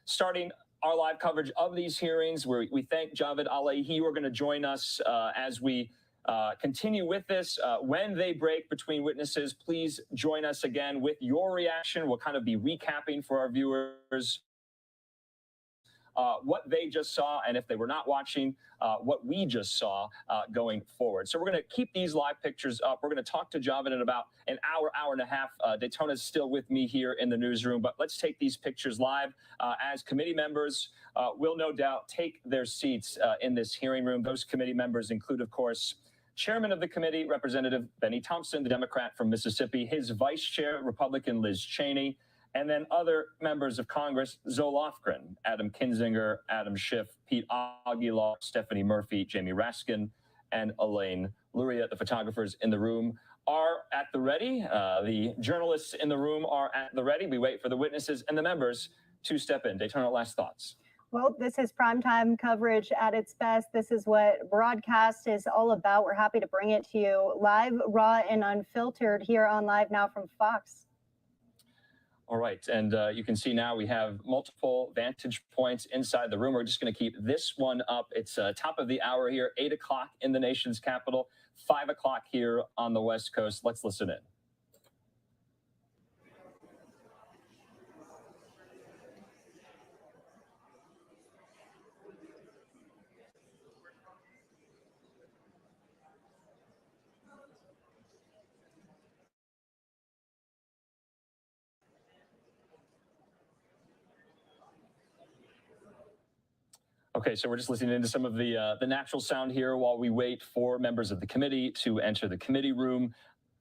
starting our live coverage of these hearings. We thank Javed Alehi, who are going to join us as we continue with this. When they break between witnesses, please join us again with your reaction. We'll kind of be recapping for our viewers what they just saw, and if they were not watching, what we just saw going forward. So we're going to keep these live pictures up. We're going to talk to Javed in about an hour and a half. Daytona's still with me here in the newsroom, but let's take these pictures live as committee members will no doubt take their seats in this hearing room. Those committee members include, of course, Chairman of the committee, Representative Benny Thompson, the Democrat from Mississippi, his Vice Chair, Republican Liz Cheney, and then other members of Congress, Zoe Lofgren, Adam Kinzinger, Adam Schiff, Pete Aguilar, Stephanie Murphy, Jamie Raskin, and Elaine Luria. The photographers in the room are at the ready. The journalists in the room are at the ready. We wait for the witnesses and the members to step in. Daytona, last thoughts. Well, this is primetime coverage at its best. This is what broadcast is all about. We're happy to bring it to you live, raw, and unfiltered here on Live Now from Fox. All right, and you can see now we have multiple vantage points inside the room. We're just going to keep this one up. It's top of the hour here, 8 o'clock in the nation's capital, 5 o'clock here on the West Coast. Let's listen in. Okay, so we're just listening into some of the natural sound here while we wait for members of the committee to enter the committee room.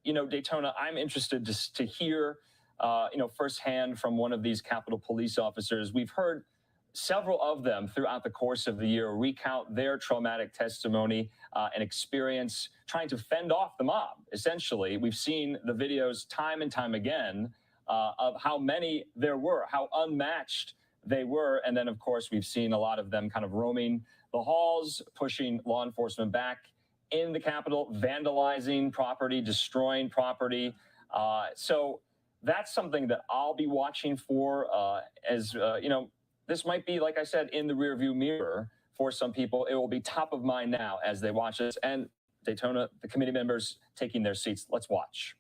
You know, Daytona, I'm interested to hear, firsthand from one of these Capitol Police officers. We've heard several of them throughout the course of the year recount their traumatic testimony and experience trying to fend off the mob. Essentially, we've seen the videos time and time again of how many there were, how unmatched they were. And then, of course, we've seen a lot of them kind of roaming the halls, pushing law enforcement back in the Capitol, vandalizing property, destroying property. So that's something that I'll be watching for this might be, like I said, in the rearview mirror for some people. It will be top of mind now as they watch this. And Daytona, the committee members taking their seats. Let's watch.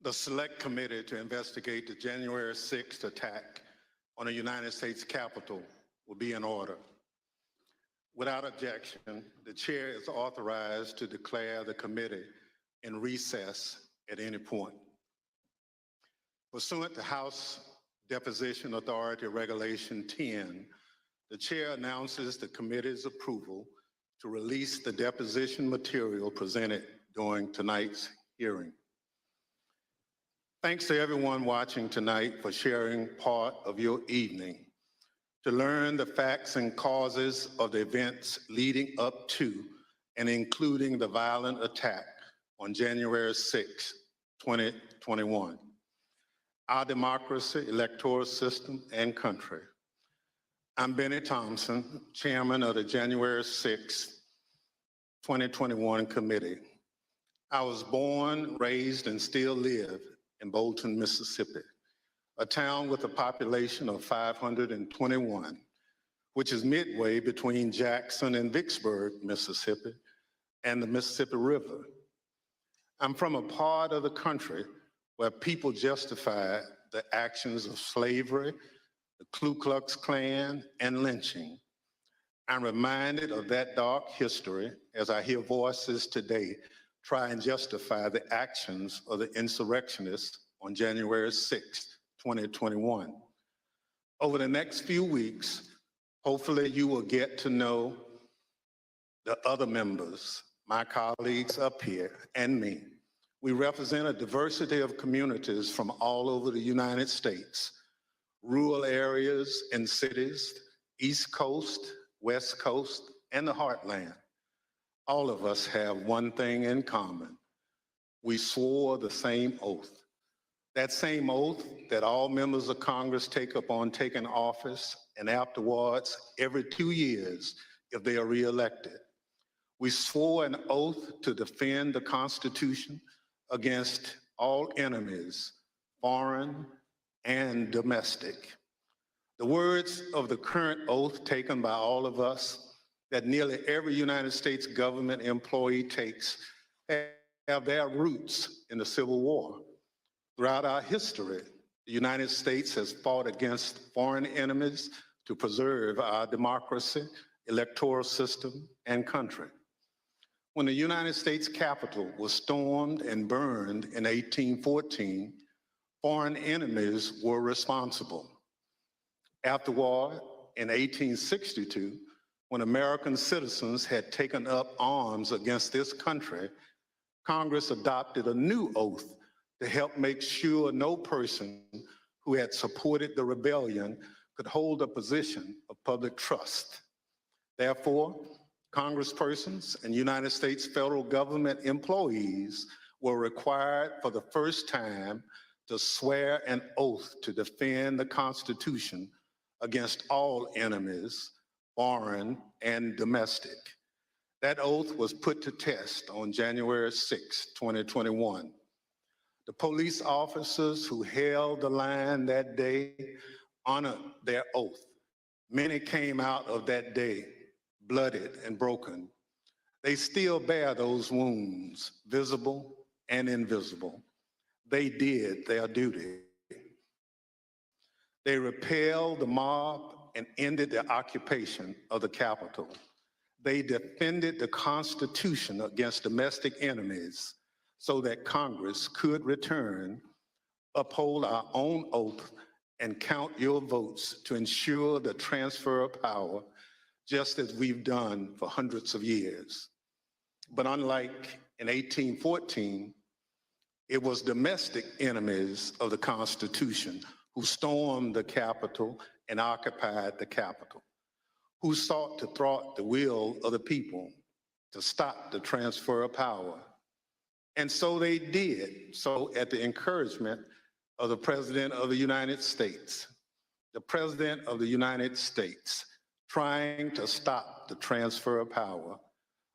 The Select Committee to investigate the January 6th attack on the United States Capitol will be in order. Without objection, the chair is authorized to declare the committee in recess at any point. Pursuant to House Deposition Authority Regulation 10, the chair announces the committee's approval to release the deposition material presented during tonight's hearing. Thanks to everyone watching tonight for sharing part of your evening to learn the facts and causes of the events leading up to and including the violent attack on January 6, 2021. Our democracy, electoral system, and country. I'm Benny Thompson, chairman of the January 6, 2021 committee. I was born, raised, and still live in Bolton, Mississippi, a town with a population of 521, which is midway between Jackson and Vicksburg, Mississippi, and the Mississippi River. I'm from a part of the country where people justify the actions of slavery, the Ku Klux Klan, and lynching. I'm reminded of that dark history as I hear voices today try and justify the actions of the insurrectionists on January 6th, 2021. Over the next few weeks, hopefully you will get to know the other members, my colleagues up here, and me. We represent a diversity of communities from all over the United States, rural areas and cities, East Coast, West Coast, and the Heartland. All of us have one thing in common. We swore the same oath. That same oath that all members of Congress take upon taking office and afterwards every 2 years if they are reelected. We swore an oath to defend the Constitution against all enemies, foreign and domestic. The words of the current oath taken by all of us that nearly every United States government employee takes have their roots in the Civil War. Throughout our history, the United States has fought against foreign enemies to preserve our democracy, electoral system, and country. When the United States Capitol was stormed and burned in 1814, foreign enemies were responsible. Afterward, in 1862, when American citizens had taken up arms against this country, Congress adopted a new oath to help make sure no person who had supported the rebellion could hold a position of public trust. Therefore, Congresspersons and United States federal government employees were required for the first time to swear an oath to defend the Constitution against all enemies, foreign and domestic. That oath was put to test on January 6, 2021. The police officers who held the line that day honored their oath. Many came out of that day bloodied and broken. They still bear those wounds, visible and invisible. They did their duty. They repelled the mob and ended the occupation of the Capitol. They defended the Constitution against domestic enemies so that Congress could return, uphold our own oath, and count your votes to ensure the transfer of power, just as we've done for hundreds of years. But unlike in 1814, it was domestic enemies of the Constitution who stormed the Capitol and occupied the Capitol, who sought to thwart the will of the people to stop the transfer of power. And so they did, so at the encouragement of the President of the United States. The President of the United States trying to stop the transfer of power,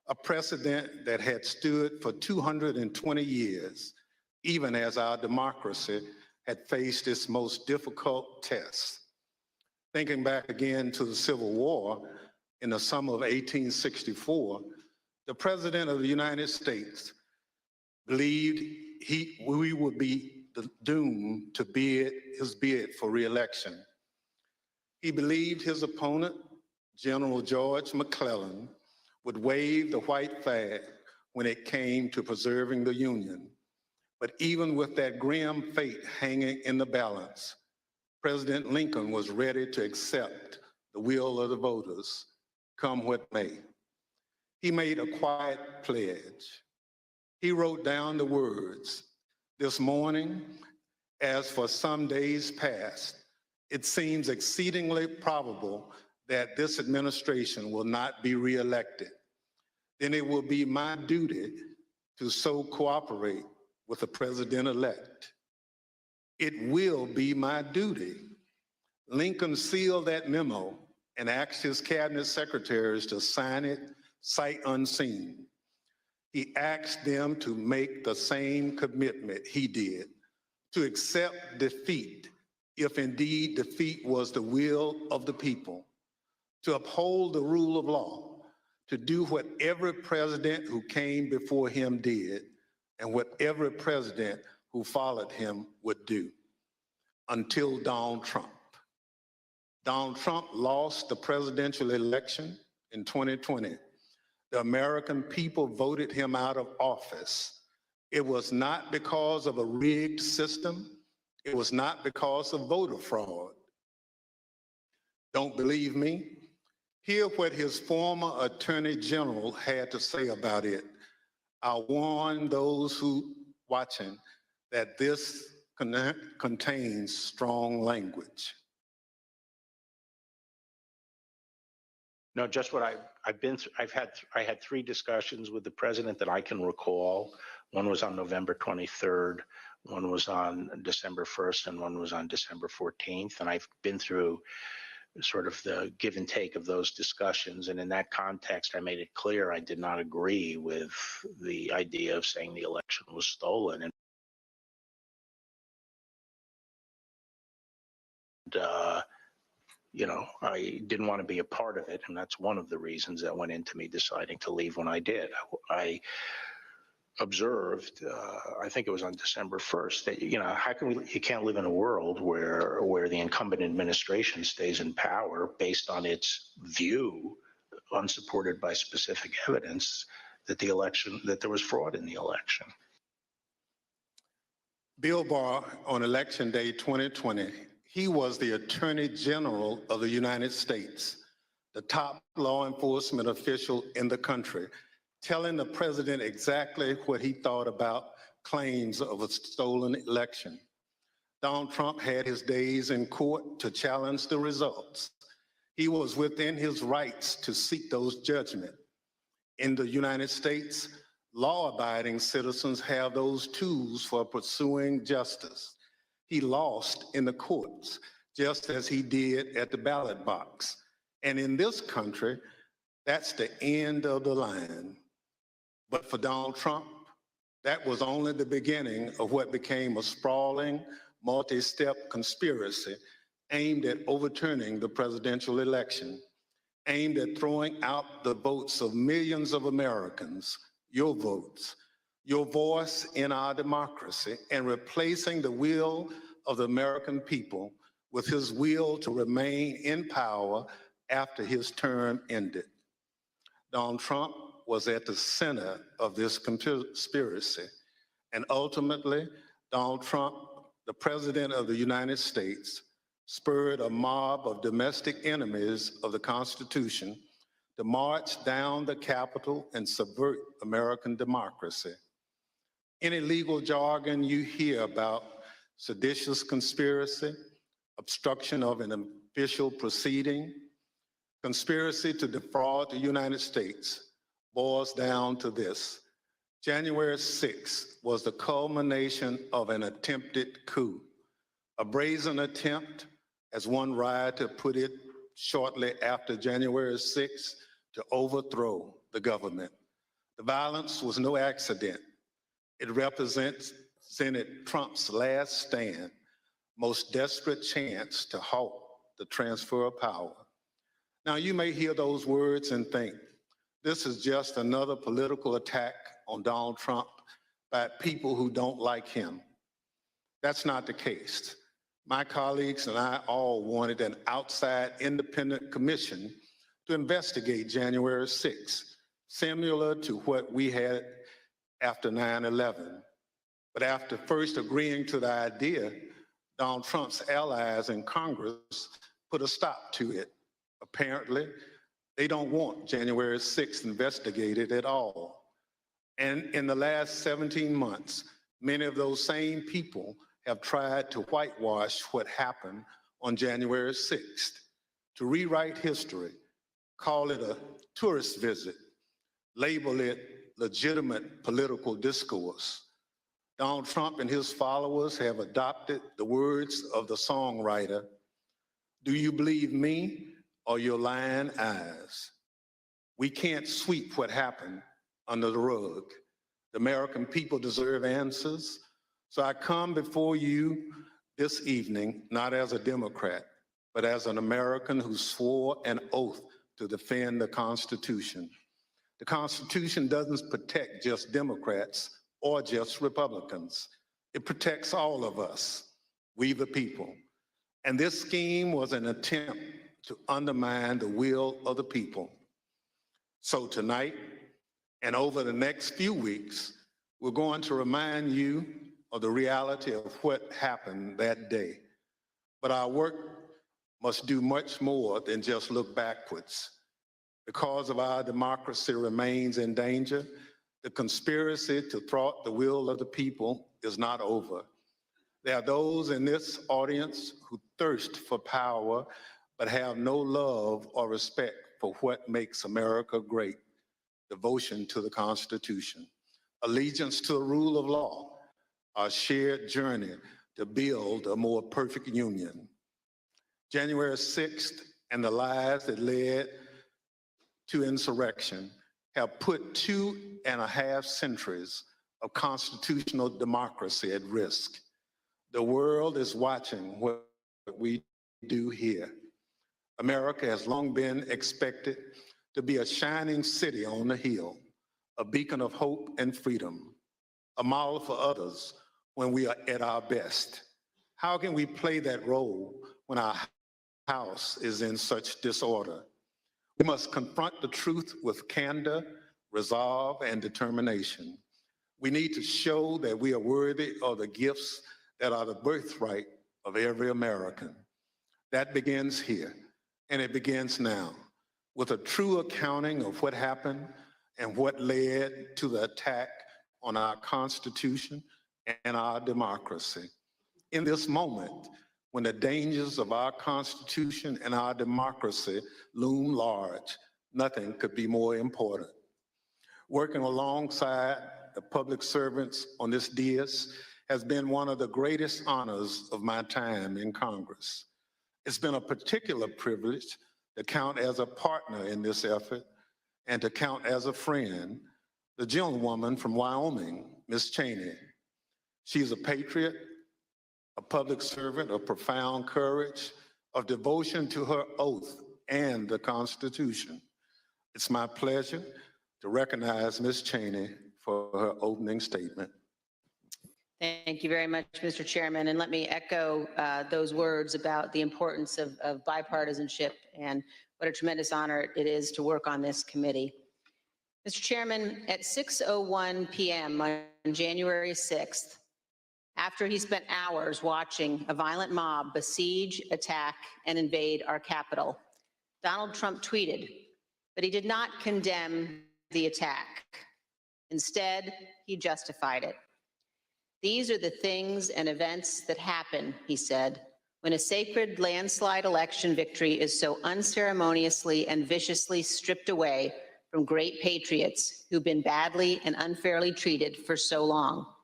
a precedent that had stood for 220 years, even as our democracy had faced its most difficult tests. Thinking back again to the Civil War in the summer of 1864, the President of the United States believed we would be doomed to his bid for re-election. He believed his opponent, General George McClellan, would wave the white flag when it came to preserving the Union. But even with that grim fate hanging in the balance, President Lincoln was ready to accept the will of the voters, come what may. He made a quiet pledge. He wrote down the words, "This morning, as for some days past, it seems exceedingly probable that this administration will not be reelected. Then it will be my duty to so cooperate with the president-elect. It will be my duty." Lincoln sealed that memo and asked his cabinet secretaries to sign it sight unseen. He asked them to make the same commitment he did, to accept defeat if indeed defeat was the will of the people, to uphold the rule of law, to do what every president who came before him did, and what every president who followed him would do, until Donald Trump. Donald Trump lost the presidential election in 2020. The American people voted him out of office. It was not because of a rigged system. It was not because of voter fraud. Don't believe me? Hear what his former Attorney General had to say about it. I warn those who watching that this contains strong language. No, just what I've been through. I had 3 discussions with the president that I can recall. One was on November 23rd, one was on December 1st, and one was on December 14th. And I've been through sort of the give and take of those discussions. And in that context, I made it clear I did not agree with the idea of saying the election was stolen. And you know, I didn't want to be a part of it. And that's one of the reasons that went into me deciding to leave when I did. I observed, I think it was on December 1st, that, you know, how can you can't live in a world where the incumbent administration stays in power based on its view, unsupported by specific evidence, that there was fraud in the election. Bill Barr, on Election Day 2020, he was the Attorney General of the United States, the top law enforcement official in the country, telling the president exactly what he thought about claims of a stolen election. Donald Trump had his days in court to challenge the results. He was within his rights to seek those judgments. In the United States, law-abiding citizens have those tools for pursuing justice. He lost in the courts, just as he did at the ballot box. And in this country, that's the end of the line. But for Donald Trump, that was only the beginning of what became a sprawling, multi-step conspiracy aimed at overturning the presidential election, aimed at throwing out the votes of millions of Americans, your votes, your voice in our democracy, and replacing the will of the American people with his will to remain in power after his term ended. Donald Trump was at the center of this conspiracy, and ultimately, Donald Trump, the President of the United States, spurred a mob of domestic enemies of the Constitution to march down the Capitol and subvert American democracy. Any legal jargon you hear about seditious conspiracy, obstruction of an official proceeding, conspiracy to defraud the United States boils down to this. January 6th was the culmination of an attempted coup, a brazen attempt, as one rioter put it shortly after January 6th, to overthrow the government. The violence was no accident. It represented Trump's last stand, most desperate chance to halt the transfer of power. Now, you may hear those words and think, this is just another political attack on Donald Trump by people who don't like him. That's not the case. My colleagues and I all wanted an outside independent commission to investigate January 6th, similar to what we had after 9/11. But after first agreeing to the idea, Donald Trump's allies in Congress put a stop to it. Apparently, they don't want January 6th investigated at all. And in the last 17 months, many of those same people have tried to whitewash what happened on January 6th, to rewrite history, call it a tourist visit, label it legitimate political discourse. Donald Trump and his followers have adopted the words of the songwriter, "Do you believe me or your lying eyes?" We can't sweep what happened under the rug. The American people deserve answers. So I come before you this evening, not as a Democrat, but as an American who swore an oath to defend the Constitution. The Constitution doesn't protect just Democrats or just Republicans. It protects all of us, we the people. And this scheme was an attempt to undermine the will of the people. So tonight, and over the next few weeks, we're going to remind you of the reality of what happened that day. But our work must do much more than just look backwards. Because of our democracy remains in danger, the conspiracy to thwart the will of the people is not over. There are those in this audience who thirst for power, but have no love or respect for what makes America great: devotion to the Constitution, allegiance to the rule of law, our shared journey to build a more perfect union. January 6th and the lies that led to insurrection have put 2.5 centuries of constitutional democracy at risk. The world is watching what we do here. America has long been expected to be a shining city on the hill, a beacon of hope and freedom, a model for others when we are at our best. How can we play that role when our house is in such disorder? We must confront the truth with candor, resolve, and determination. We need to show that we are worthy of the gifts that are the birthright of every American. That begins here, and it begins now, with a true accounting of what happened and what led to the attack on our Constitution and our democracy. In this moment, when the dangers of our Constitution and our democracy loom large, nothing could be more important. Working alongside the public servants on this dais has been one of the greatest honors of my time in Congress. It's been a particular privilege to count as a partner in this effort and to count as a friend the gentlewoman from Wyoming, Ms. Cheney. She's a patriot, a public servant of profound courage, of devotion to her oath and the Constitution. It's my pleasure to recognize Ms. Cheney for her opening statement. Thank you very much, Mr. Chairman. And let me echo those words about the importance of bipartisanship and what a tremendous honor it is to work on this committee. Mr. Chairman, at 6:01 p.m. on January 6th, after he spent hours watching a violent mob besiege, attack, and invade our Capitol, Donald Trump tweeted, but he did not condemn the attack. Instead, he justified it. "These are the things and events that happen," he said, "when a sacred landslide election victory is so unceremoniously and viciously stripped away from great patriots who've been badly and unfairly treated for so long."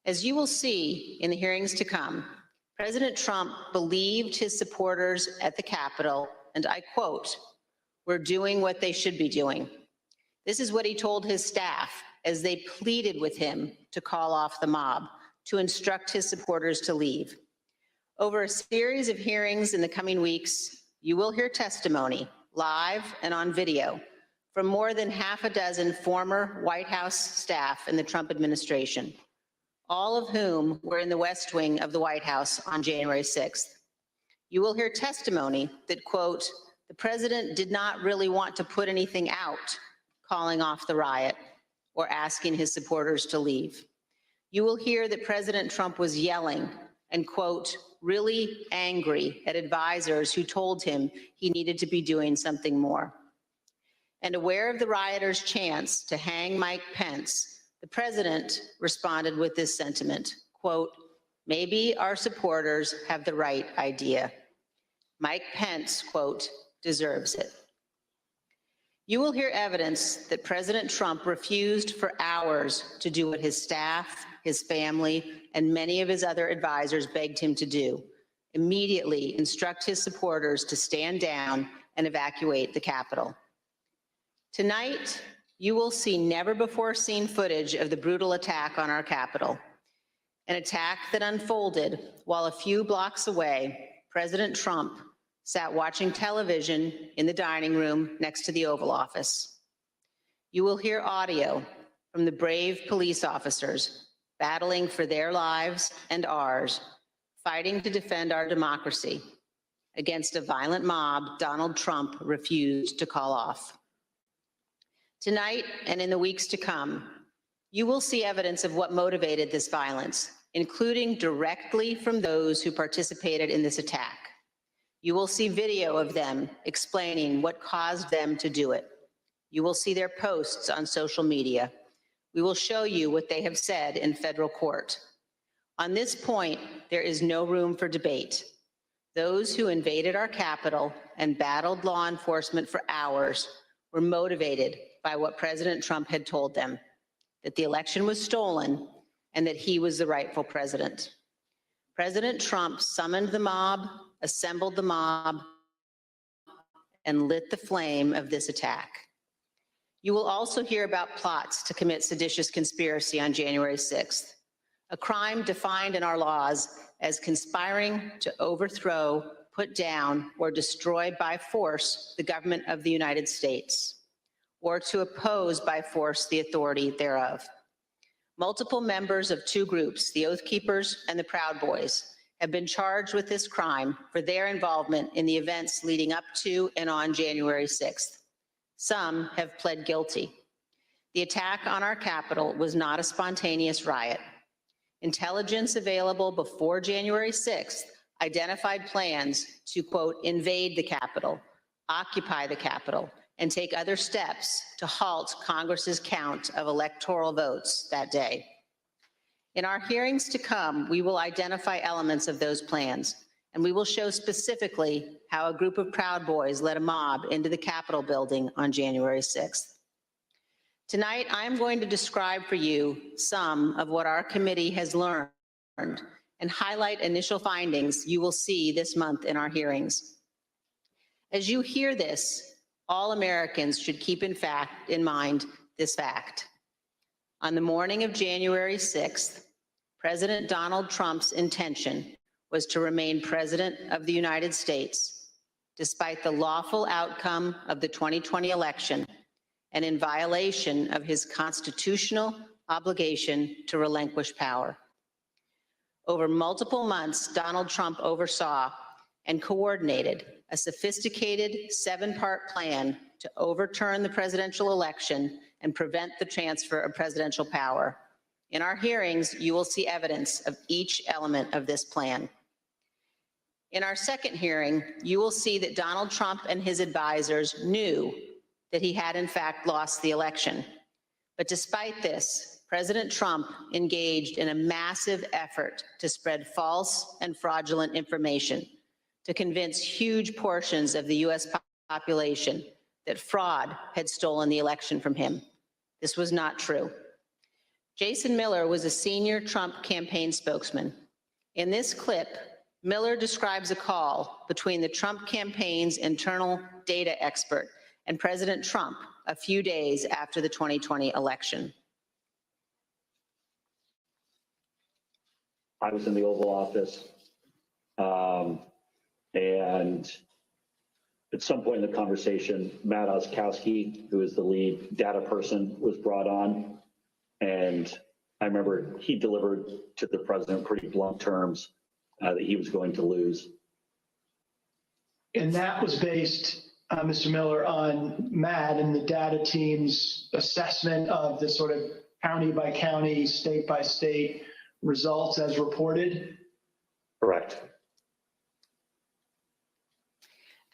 As you will see in the hearings to come, President Trump believed his supporters at the Capitol, and I quote, "We're doing what they should be doing." This is what he told his staff as they pleaded with him to call off the mob, to instruct his supporters to leave. Over a series of hearings in the coming weeks, you will hear testimony, live and on video, from more than half a dozen former White House staff in the Trump administration, all of whom were in the West Wing of the White House on January 6th. You will hear testimony that, quote, "The president did not really want to put anything out, calling off the riot or asking his supporters to leave." You will hear that President Trump was yelling and, quote, "really angry at advisors who told him he needed to be doing something more." And aware of the rioters' chance to hang Mike Pence, the president responded with this sentiment, quote, "Maybe our supporters have the right idea. Mike Pence, quote, deserves it." You will hear evidence that President Trump refused for hours to do what his staff, his family, and many of his other advisors begged him to do: immediately instruct his supporters to stand down and evacuate the Capitol. Tonight, you will see never-before-seen footage of the brutal attack on our Capitol, an attack that unfolded while a few blocks away, President Trump sat watching television in the dining room next to the Oval Office. You will hear audio from the brave police officers battling for their lives and ours, fighting to defend our democracy against a violent mob Donald Trump refused to call off. Tonight and in the weeks to come, you will see evidence of what motivated this violence, including directly from those who participated in this attack. You will see video of them explaining what caused them to do it. You will see their posts on social media. We will show you what they have said in federal court. On this point, there is no room for debate. Those who invaded our Capitol and battled law enforcement for hours were motivated by what President Trump had told them, that the election was stolen and that he was the rightful president. President Trump summoned the mob, assembled the mob, and lit the flame of this attack. You will also hear about plots to commit seditious conspiracy on January 6th, a crime defined in our laws as conspiring to overthrow, put down, or destroy by force the government of the United States, or to oppose by force the authority thereof. Multiple members of two groups, the Oath Keepers and the Proud Boys, have been charged with this crime for their involvement in the events leading up to and on January 6th. Some have pled guilty. The attack on our Capitol was not a spontaneous riot. Intelligence available before January 6th identified plans to, quote, invade the Capitol, occupy the Capitol, and take other steps to halt Congress's count of electoral votes that day. In our hearings to come, we will identify elements of those plans, and we will show specifically how a group of Proud Boys led a mob into the Capitol building on January 6th. Tonight, I am going to describe for you some of what our committee has learned and highlight initial findings you will see this month in our hearings. As you hear this, all Americans should keep in mind this fact. On the morning of January 6th, President Donald Trump's intention was to remain President of the United States, despite the lawful outcome of the 2020 election and in violation of his constitutional obligation to relinquish power. Over multiple months, Donald Trump oversaw and coordinated a sophisticated 7-part plan to overturn the presidential election and prevent the transfer of presidential power. In our hearings, you will see evidence of each element of this plan. In our second hearing, you will see that Donald Trump and his advisors knew that he had in fact lost the election. But despite this, President Trump engaged in a massive effort to spread false and fraudulent information to convince huge portions of the US population that fraud had stolen the election from him. This was not true. Jason Miller was a senior Trump campaign spokesman. In this clip, Miller describes a call between the Trump campaign's internal data expert and President Trump a few days after the 2020 election. I was in the Oval Office, and at some point in the conversation, Matt Oskowski, who is the lead data person, was brought on, and I remember he delivered to the president pretty blunt terms that he was going to lose. And that was based, Mr. Miller, on Matt and the data team's assessment of the sort of county by county, state by state results as reported? Correct.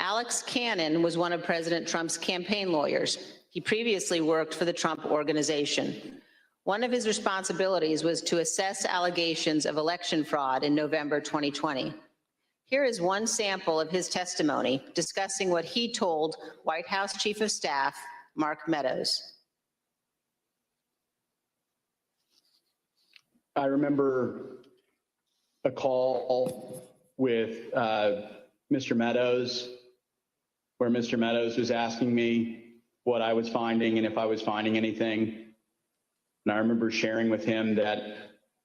Alex Cannon was one of President Trump's campaign lawyers. He previously worked for the Trump Organization. One of his responsibilities was to assess allegations of election fraud in November 2020. Here is one sample of his testimony discussing what he told White House Chief of Staff, Mark Meadows. I remember a call with Mr. Meadows, where Mr. Meadows was asking me what I was finding and if I was finding anything. And I remember sharing with him that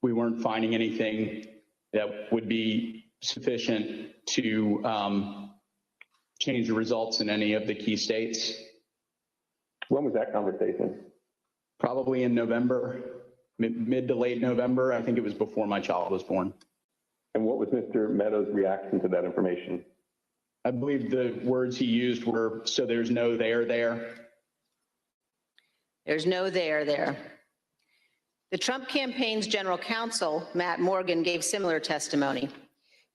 we weren't finding anything that would be sufficient to change the results in any of the key states. When was that conversation? Probably in November, mid to late November. I think it was before my child was born. And what was Mr. Meadows' reaction to that information? I believe the words he used were, "So there's no there there." There's no there there. The Trump campaign's general counsel, Matt Morgan, gave similar testimony.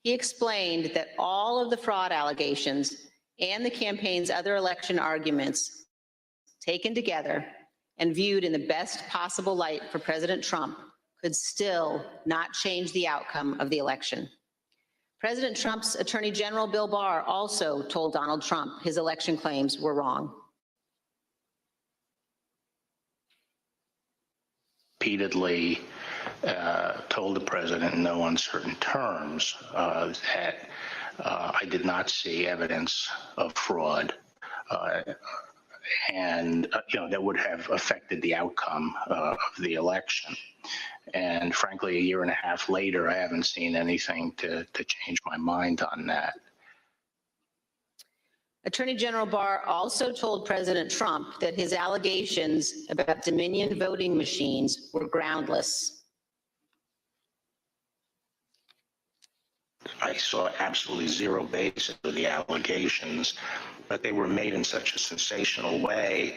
He explained that all of the fraud allegations and the campaign's other election arguments taken together and viewed in the best possible light for President Trump could still not change the outcome of the election. President Trump's Attorney General Bill Barr also told Donald Trump his election claims were wrong. Repeatedly told the president in no uncertain terms that I did not see evidence of fraud and that would have affected the outcome of the election. And frankly, a year and a half later, I haven't seen anything to change my mind on that. Attorney General Barr also told President Trump that his allegations about Dominion voting machines were groundless. I saw absolutely zero basis for the allegations, but they were made in such a sensational way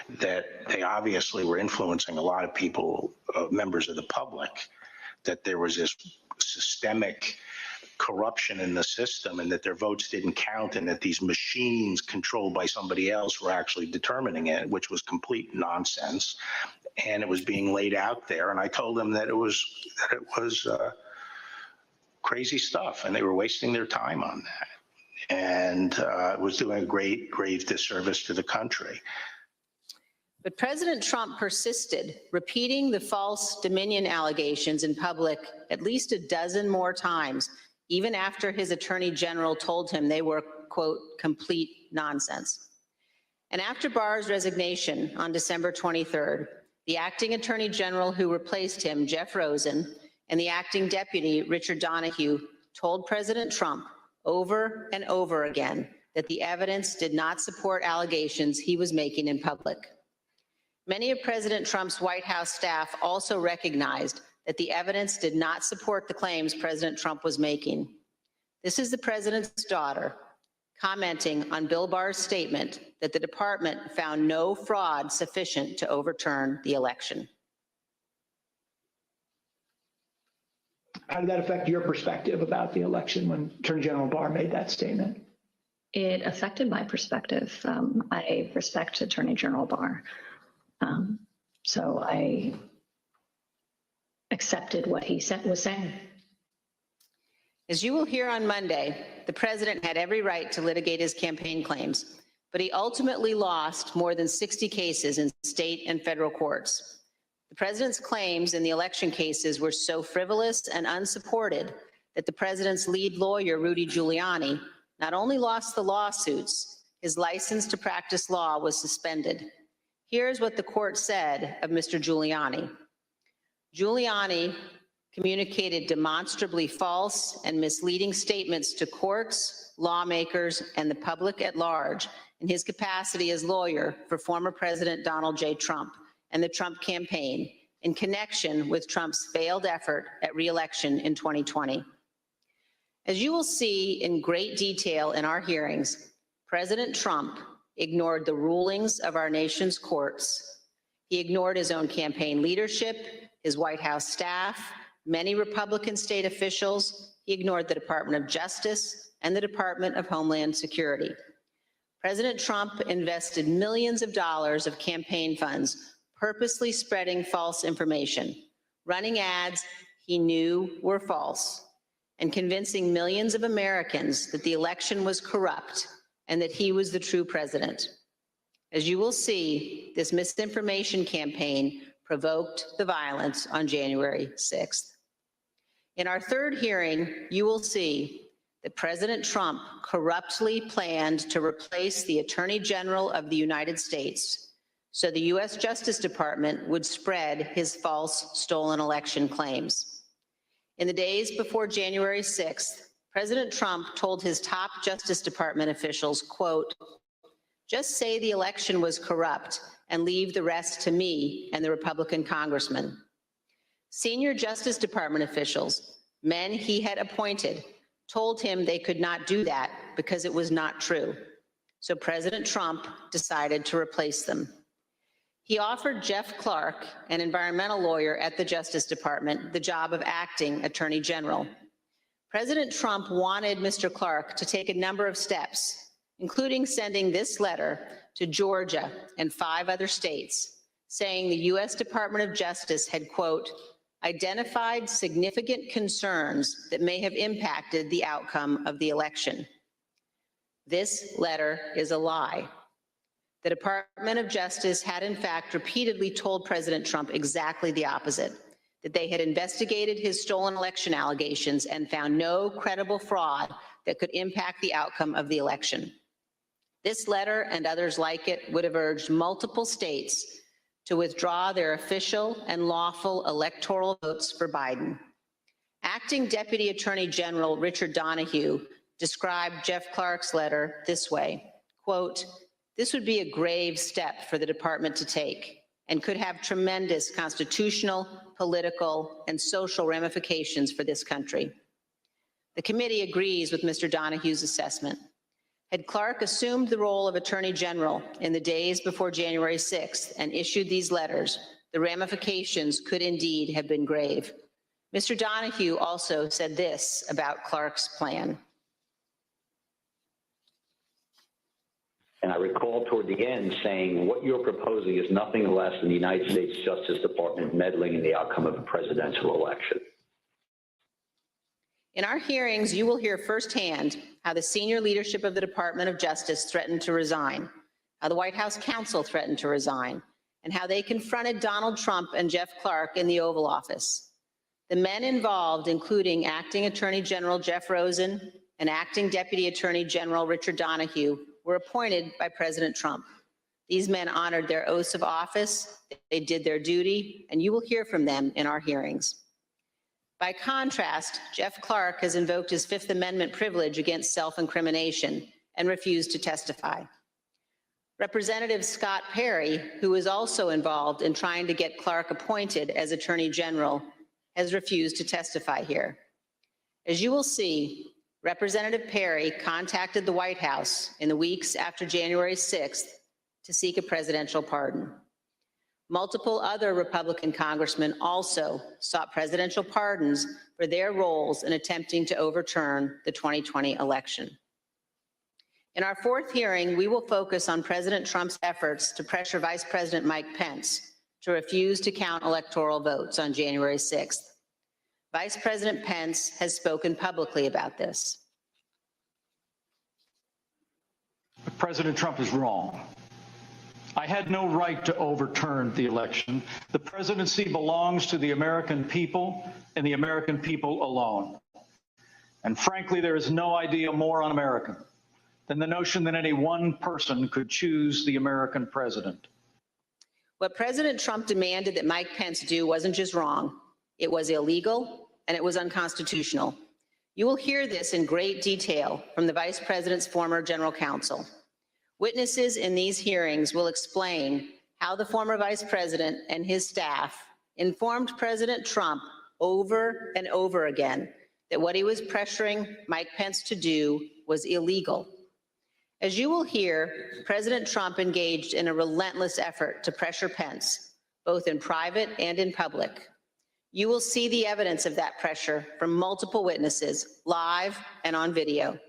that they obviously were influencing a lot of people, members of the public, that there was this systemic corruption in the system and that their votes didn't count and that these machines controlled by somebody else were actually determining it, which was complete nonsense. And it was being laid out there. And I told them that it was crazy stuff and they were wasting their time on that. And it was doing a grave disservice to the country. But President Trump persisted, repeating the false Dominion allegations in public at least a dozen more times, even after his attorney general told him they were, quote, complete nonsense. And after Barr's resignation on December 23rd, the acting attorney general who replaced him, Jeff Rosen, and the acting deputy, Richard Donahue, told President Trump over and over again that the evidence did not support allegations he was making in public. Many of President Trump's White House staff also recognized that the evidence did not support the claims President Trump was making. This is the president's daughter commenting on Bill Barr's statement that the department found no fraud sufficient to overturn the election. How did that affect your perspective about the election when Attorney General Barr made that statement? It affected my perspective. I respect Attorney General Barr. So I accepted what he was saying. As you will hear on Monday, the president had every right to litigate his campaign claims, but he ultimately lost more than 60 cases in state and federal courts. The president's claims in the election cases were so frivolous and unsupported that the president's lead lawyer, Rudy Giuliani, not only lost the lawsuits, his license to practice law was suspended. Here's what the court said of Mr. Giuliani. Giuliani communicated demonstrably false and misleading statements to courts, lawmakers, and the public at large in his capacity as lawyer for former President Donald J. Trump and the Trump campaign in connection with Trump's failed effort at re-election in 2020. As you will see in great detail in our hearings, President Trump ignored the rulings of our nation's courts. He ignored his own campaign leadership, his White House staff, many Republican state officials. He ignored the Department of Justice and the Department of Homeland Security. President Trump invested millions of dollars of campaign funds purposely spreading false information, running ads he knew were false, and convincing millions of Americans that the election was corrupt and that he was the true president. As you will see, this misinformation campaign provoked the violence on January 6th. In our third hearing, you will see that President Trump corruptly planned to replace the Attorney General of the United States so the U.S. Justice Department would spread his false stolen election claims. In the days before January 6th, President Trump told his top Justice Department officials, quote, "Just say the election was corrupt and leave the rest to me and the Republican congressman." Senior Justice Department officials, men he had appointed, told him they could not do that because it was not true. So President Trump decided to replace them. He offered Jeff Clark, an environmental lawyer at the Justice Department, the job of acting Attorney General. President Trump wanted Mr. Clark to take a number of steps, including sending this letter to Georgia and 5 other states, saying the U.S. Department of Justice had, quote, identified significant concerns that may have impacted the outcome of the election. This letter is a lie. The Department of Justice had, in fact, repeatedly told President Trump exactly the opposite, that they had investigated his stolen election allegations and found no credible fraud that could impact the outcome of the election. This letter and others like it would have urged multiple states to withdraw their official and lawful electoral votes for Biden. Acting Deputy Attorney General Richard Donoghue described Jeff Clark's letter this way, quote, this would be a grave step for the department to take and could have tremendous constitutional, political, and social ramifications for this country. The committee agrees with Mr. Donoghue's assessment. Had Clark assumed the role of Attorney General in the days before January 6th and issued these letters, the ramifications could indeed have been grave. Mr. Donoghue also said this about Clark's plan. And I recall toward the end saying, what you're proposing is nothing less than the United States Justice Department meddling in the outcome of a presidential election. In our hearings, you will hear firsthand how the senior leadership of the Department of Justice threatened to resign, how the White House counsel threatened to resign, and how they confronted Donald Trump and Jeff Clark in the Oval Office. The men involved, including Acting Attorney General Jeff Rosen and Acting Deputy Attorney General Richard Donoghue, were appointed by President Trump. These men honored their oaths of office, they did their duty, and you will hear from them in our hearings. By contrast, Jeff Clark has invoked his Fifth Amendment privilege against self-incrimination and refused to testify. Representative Scott Perry, who is also involved in trying to get Clark appointed as Attorney General, has refused to testify here. As you will see, Representative Perry contacted the White House in the weeks after January 6th to seek a presidential pardon. Multiple other Republican congressmen also sought presidential pardons for their roles in attempting to overturn the 2020 election. In our 4th hearing, we will focus on President Trump's efforts to pressure Vice President Mike Pence to refuse to count electoral votes on January 6th. Vice President Pence has spoken publicly about this. President Trump is wrong. I had no right to overturn the election. The presidency belongs to the American people and the American people alone. And frankly, there is no idea more un-American than the notion that any one person could choose the American president. What President Trump demanded that Mike Pence do wasn't just wrong, it was illegal and it was unconstitutional. You will hear this in great detail from the Vice President's former general counsel. Witnesses in these hearings will explain how the former Vice President and his staff informed President Trump over and over again that what he was pressuring Mike Pence to do was illegal. As you will hear, President Trump engaged in a relentless effort to pressure Pence, both in private and in public. You will see the evidence of that pressure from multiple witnesses, live and on video.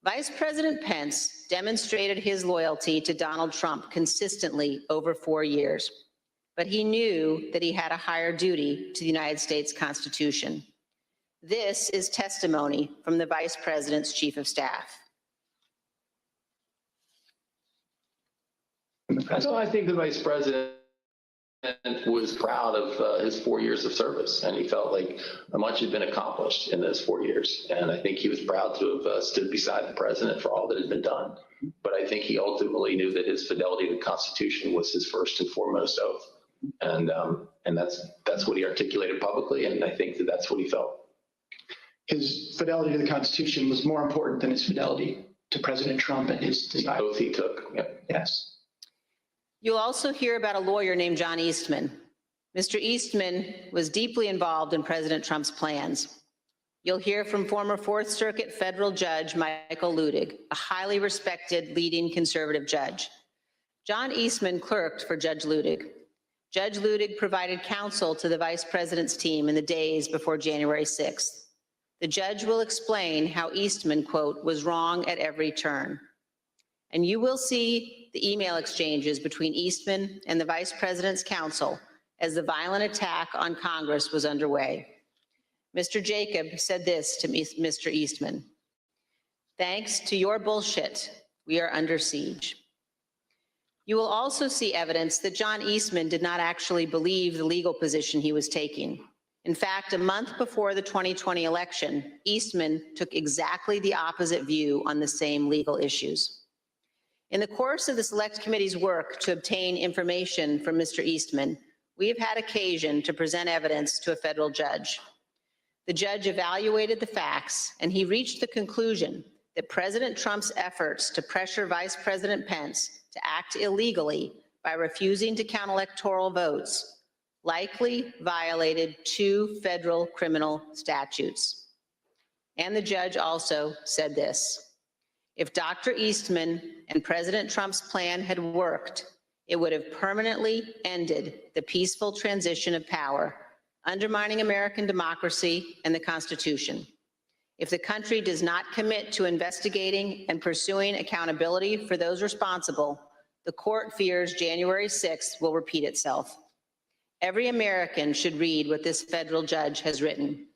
Vice President Pence demonstrated his loyalty to Donald Trump consistently over 4 years, but he knew that he had a higher duty to the United States Constitution. This is testimony from the Vice President's Chief of Staff. So I think the Vice President was proud of his 4 years of service, and he felt like much had been accomplished in those 4 years. And I think he was proud to have stood beside the president for all that had been done. But I think he ultimately knew that his fidelity to the Constitution was his first and foremost oath. And that's what he articulated publicly, and I think that that's what he felt. His fidelity to the Constitution was more important than his fidelity to President Trump and his desire. The oath he took. Yep. Yes. You'll also hear about a lawyer named John Eastman. Mr. Eastman was deeply involved in President Trump's plans. You'll hear from former Fourth Circuit federal judge Michael Luttig, a highly respected leading conservative judge. John Eastman clerked for Judge Ludig. Judge Ludig provided counsel to the vice president's team in the days before January 6th. The judge will explain how Eastman, quote, was wrong at every turn. And you will see the email exchanges between Eastman and the vice president's counsel as the violent attack on Congress was underway. Mr. Jacob said this to Mr. Eastman: "Thanks to your bullshit, we are under siege." You will also see evidence that John Eastman did not actually believe the legal position he was taking. In fact, a month before the 2020 election, Eastman took exactly the opposite view on the same legal issues. In the course of the Select Committee's work to obtain information from Mr. Eastman, we have had occasion to present evidence to a federal judge. The judge evaluated the facts, and he reached the conclusion that President Trump's efforts to pressure Vice President Pence to act illegally by refusing to count electoral votes likely violated 2 federal criminal statutes. And the judge also said this: if Dr. Eastman and President Trump's plan had worked, it would have permanently ended the peaceful transition of power, undermining American democracy and the Constitution. If the country does not commit to investigating and pursuing accountability for those responsible, the court fears January 6th will repeat itself. Every American should read what this federal judge has written.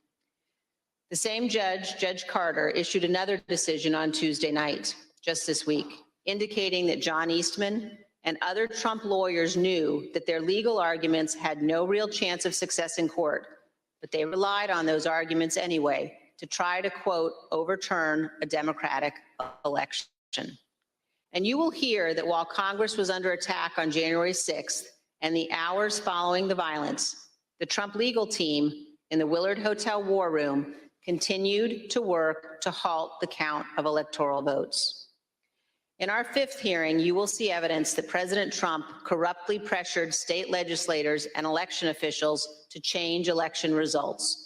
The same judge, Judge Carter, issued another decision on Tuesday night, just this week, indicating that John Eastman and other Trump lawyers knew that their legal arguments had no real chance of success in court, but they relied on those arguments anyway to try to, quote, overturn a Democratic election. And you will hear that while Congress was under attack on January 6th and the hours following the violence, the Trump legal team in the Willard Hotel War Room continued to work to halt the count of electoral votes. In our 5th hearing, you will see evidence that President Trump corruptly pressured state legislators and election officials to change election results.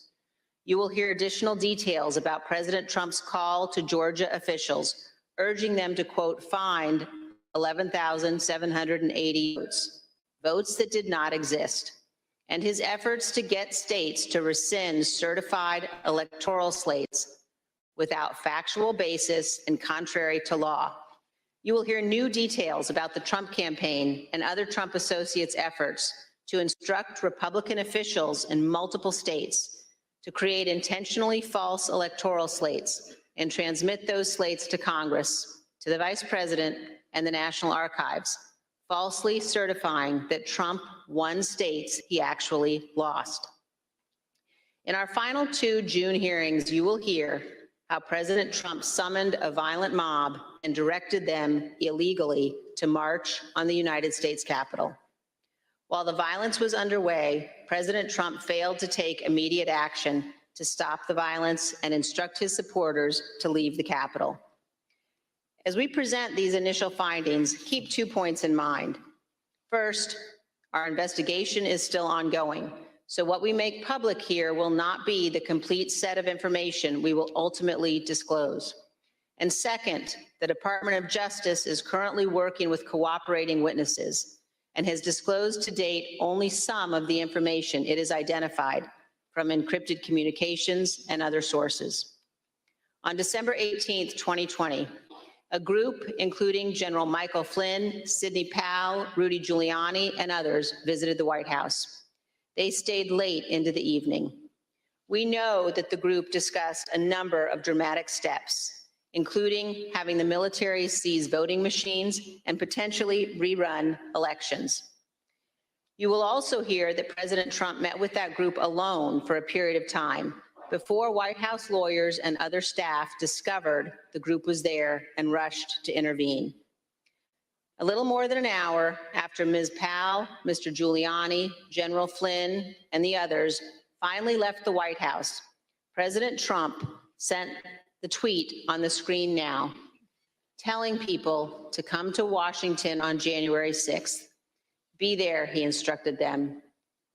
You will hear additional details about President Trump's call to Georgia officials, urging them to, quote, find 11,780 votes that did not exist, and his efforts to get states to rescind certified electoral slates without factual basis and contrary to law. You will hear new details about the Trump campaign and other Trump associates' efforts to instruct Republican officials in multiple states to create intentionally false electoral slates and transmit those slates to Congress, to the Vice President, and the National Archives, falsely certifying that Trump won states he actually lost. In our final 2 June hearings, you will hear how President Trump summoned a violent mob and directed them illegally to march on the United States Capitol. While the violence was underway, President Trump failed to take immediate action to stop the violence and instruct his supporters to leave the Capitol. As we present these initial findings, keep 2 points in mind. First, our investigation is still ongoing, so what we make public here will not be the complete set of information we will ultimately disclose. And second, the Department of Justice is currently working with cooperating witnesses and has disclosed to date only some of the information it has identified from encrypted communications and other sources. On December 18th, 2020, a group including General Michael Flynn, Sidney Powell, Rudy Giuliani, and others visited the White House. They stayed late into the evening. We know that the group discussed a number of dramatic steps, including having the military seize voting machines and potentially rerun elections. You will also hear that President Trump met with that group alone for a period of time before White House lawyers and other staff discovered the group was there and rushed to intervene. A little more than an hour after Ms. Powell, Mr. Giuliani, General Flynn, and the others finally left the White House, President Trump sent the tweet on the screen now, telling people to come to Washington on January 6th. Be there, he instructed them.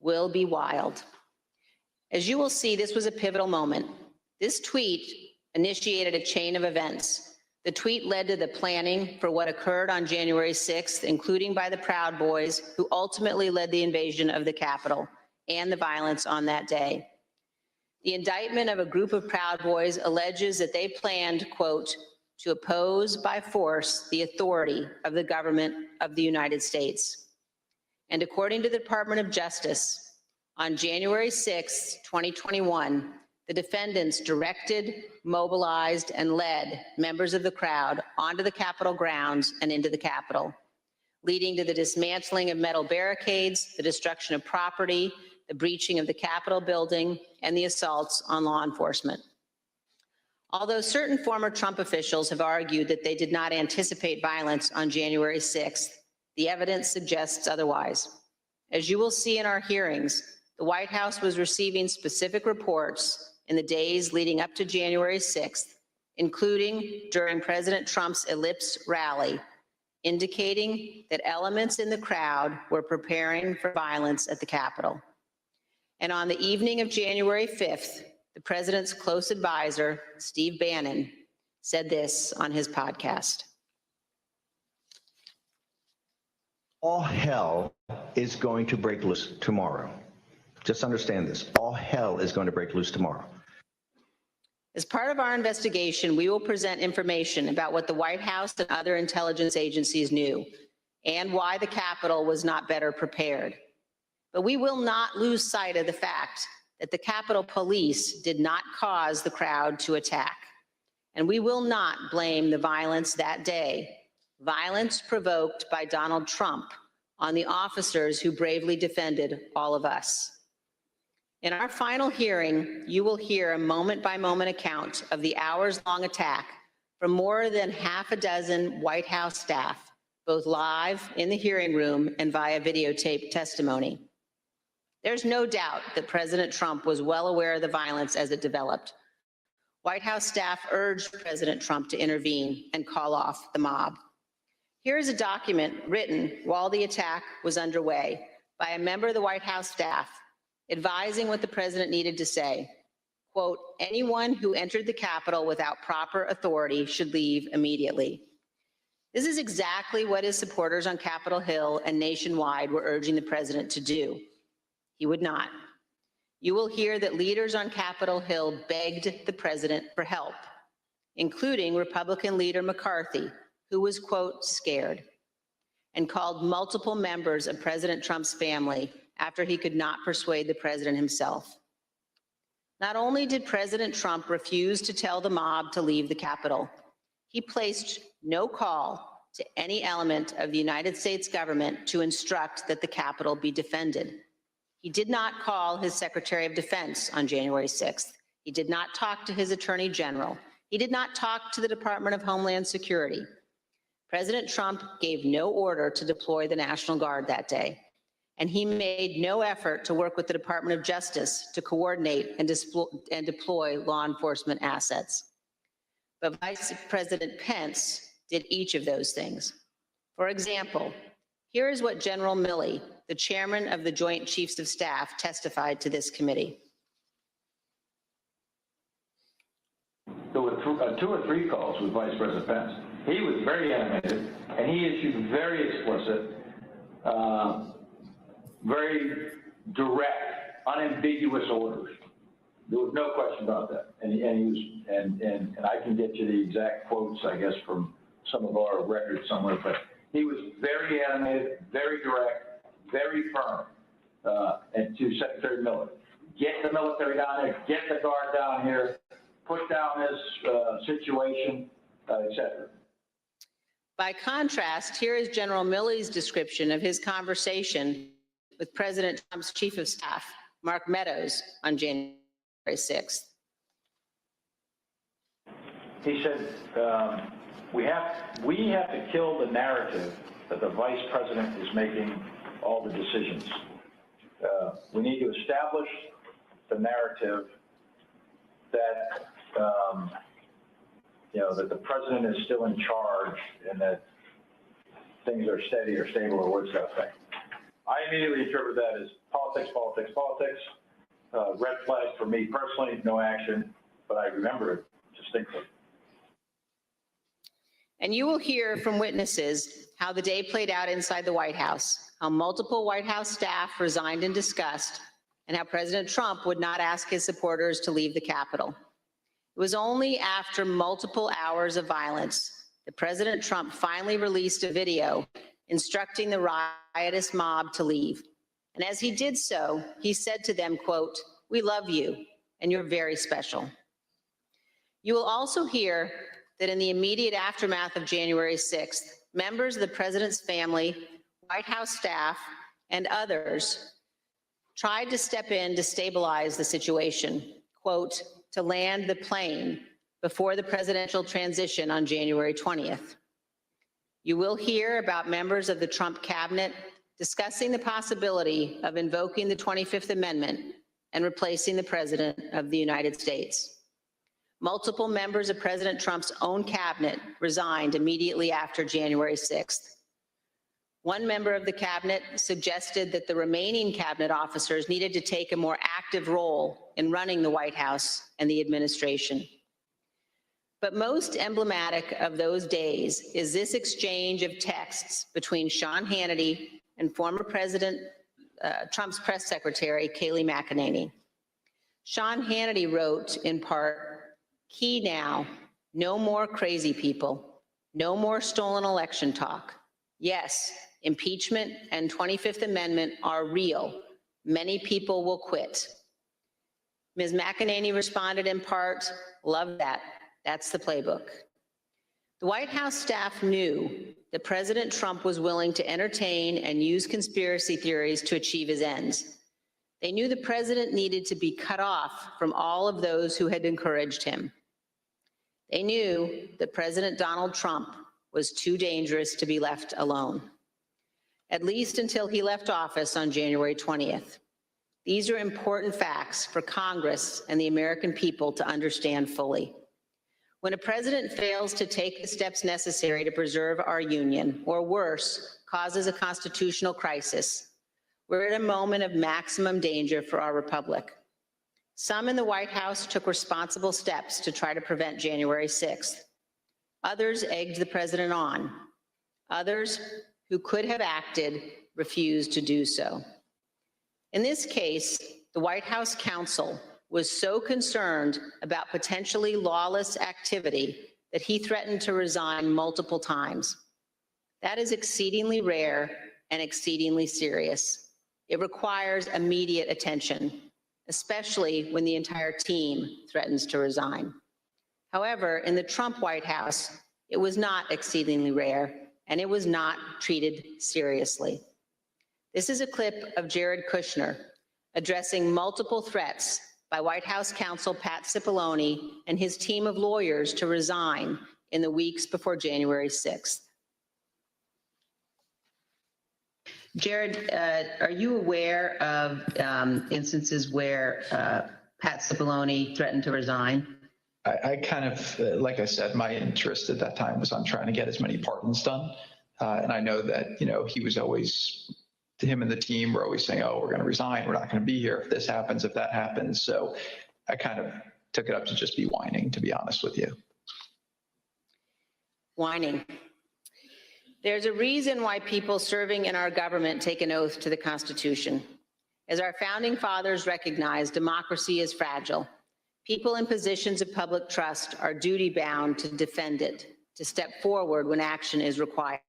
Will be wild. As you will see, this was a pivotal moment. This tweet initiated a chain of events. The tweet led to the planning for what occurred on January 6th, including by the Proud Boys, who ultimately led the invasion of the Capitol and the violence on that day. The indictment of a group of Proud Boys alleges that they planned, quote, to oppose by force the authority of the government of the United States. And according to the Department of Justice, on January 6, 2021, the defendants directed, mobilized, and led members of the crowd onto the Capitol grounds and into the Capitol, leading to the dismantling of metal barricades, the destruction of property, the breaching of the Capitol building, and the assaults on law enforcement. Although certain former Trump officials have argued that they did not anticipate violence on January 6th, the evidence suggests otherwise. As you will see in our hearings, the White House was receiving specific reports in the days leading up to January 6th, including during President Trump's Ellipse rally, indicating that elements in the crowd were preparing for violence at the Capitol. And on the evening of January 5th, the president's close advisor, Steve Bannon, said this on his podcast. All hell is going to break loose tomorrow. Just understand this. All hell is going to break loose tomorrow. As part of our investigation, we will present information about what the White House and other intelligence agencies knew and why the Capitol was not better prepared. But we will not lose sight of the fact that the Capitol Police did not cause the crowd to attack. And we will not blame the violence that day, violence provoked by Donald Trump, on the officers who bravely defended all of us. In our final hearing, you will hear a moment-by-moment account of the hours-long attack from more than half a dozen White House staff, both live in the hearing room and via videotape testimony. There's no doubt that President Trump was well aware of the violence as it developed. White House staff urged President Trump to intervene and call off the mob. Here is a document written while the attack was underway by a member of the White House staff advising what the president needed to say. Quote, anyone who entered the Capitol without proper authority should leave immediately. This is exactly what his supporters on Capitol Hill and nationwide were urging the president to do. He would not. You will hear that leaders on Capitol Hill begged the president for help, including Republican leader McCarthy, who was, quote, scared, and called multiple members of President Trump's family after he could not persuade the president himself. Not only did President Trump refuse to tell the mob to leave the Capitol, he placed no call to any element of the United States government to instruct that the Capitol be defended. He did not call his Secretary of Defense on January 6th. He did not talk to his Attorney General. He did not talk to the Department of Homeland Security. President Trump gave no order to deploy the National Guard that day, and he made no effort to work with the Department of Justice to coordinate and deploy law enforcement assets. But Vice President Pence did each of those things. For example, here is what General Milley, the chairman of the Joint Chiefs of Staff, testified to this committee. There were 2 or 3 calls with Vice President Pence. He was very animated, and he issued very explicit, very direct, unambiguous orders. There was no question about that. And I can get you the exact quotes, I guess, from some of our records somewhere, but he was very animated, very direct, very firm, and to Secretary Miller. Get the military down there, get the Guard down here, put down this situation, et cetera. By contrast, here is General Milley's description of his conversation with President Trump's Chief of Staff, Mark Meadows, on January 6th. He said, we have to kill the narrative that the Vice President is making all the decisions. We need to establish the narrative that that the president is still in charge and that things are steady or stable or words that thing. I immediately interpret that as politics, politics, politics. Red flag for me personally, no action, but I remember it distinctly. And you will hear from witnesses how the day played out inside the White House, how multiple White House staff resigned in disgust, and how President Trump would not ask his supporters to leave the Capitol. It was only after multiple hours of violence that President Trump finally released a video instructing the riotous mob to leave. And as he did so, he said to them, quote, "We love you, and you're very special." You will also hear that in the immediate aftermath of January 6th, members of the president's family, White House staff, and others tried to step in to stabilize the situation, quote, "to land the plane before the presidential transition on January 20th. You will hear about members of the Trump cabinet discussing the possibility of invoking the 25th Amendment and replacing the President of the United States. Multiple members of President Trump's own cabinet resigned immediately after January 6th. One member of the cabinet suggested that the remaining cabinet officers needed to take a more active role in running the White House and the administration. But most emblematic of those days is this exchange of texts between Sean Hannity and former President Trump's press secretary, Kayleigh McEnany. Sean Hannity wrote in part, "Key now, no more crazy people, no more stolen election talk. Yes, impeachment and 25th Amendment are real. Many people will quit." Ms. McEnany responded in part, "Love that. That's the playbook." The White House staff knew that President Trump was willing to entertain and use conspiracy theories to achieve his ends. They knew the president needed to be cut off from all of those who had encouraged him. They knew that President Donald Trump was too dangerous to be left alone, at least until he left office on January 20th. These are important facts for Congress and the American people to understand fully. When a president fails to take the steps necessary to preserve our union, or worse, causes a constitutional crisis, we're at a moment of maximum danger for our republic. Some in the White House took responsible steps to try to prevent January 6th. Others egged the president on. Others who could have acted refused to do so. In this case, the White House counsel was so concerned about potentially lawless activity that he threatened to resign multiple times. That is exceedingly rare and exceedingly serious. It requires immediate attention, especially when the entire team threatens to resign. However, in the Trump White House, it was not exceedingly rare, and it was not treated seriously. This is a clip of Jared Kushner addressing multiple threats by White House counsel Pat Cipollone and his team of lawyers to resign in the weeks before January 6th. Jared, are you aware of instances where Pat Cipollone threatened to resign? I kind of, like I said, my interest at that time was on trying to get as many pardons done. And I know that, he was always, him and the team were always saying, "Oh, we're going to resign. We're not going to be here if this happens, if that happens." So I kind of took it up to just be whining, to be honest with you. Whining. There's a reason why people serving in our government take an oath to the Constitution. As our founding fathers recognized, democracy is fragile. People in positions of public trust are duty-bound to defend it, to step forward when action is required.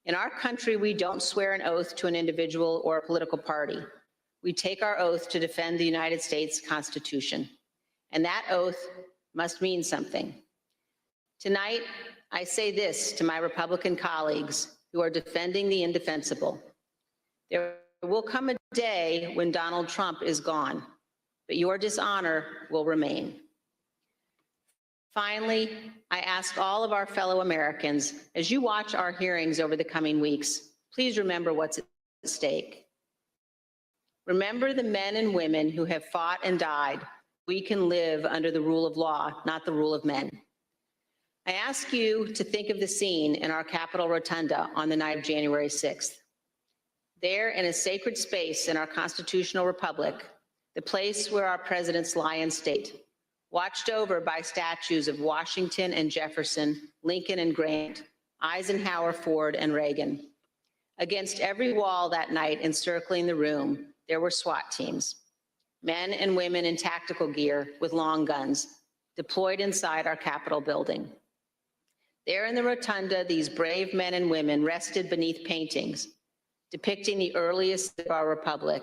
In our country, we don't swear an oath to an individual or a political party. We take our oath to defend the United States Constitution, and that oath must mean something. Tonight, I say this to my Republican colleagues who are defending the indefensible. There will come a day when Donald Trump is gone, but your dishonor will remain. Finally, I ask all of our fellow Americans, as you watch our hearings over the coming weeks, please remember what's at stake. Remember the men and women who have fought and died. We can live under the rule of law, not the rule of men. I ask you to think of the scene in our Capitol Rotunda on the night of January 6th. There, in a sacred space in our constitutional republic, the place where our presidents lie in state, watched over by statues of Washington and Jefferson, Lincoln and Grant, Eisenhower, Ford, and Reagan. Against every wall that night encircling the room, there were SWAT teams, men and women in tactical gear with long guns, deployed inside our Capitol building. There in the rotunda, these brave men and women rested beneath paintings depicting the earliest of our republic,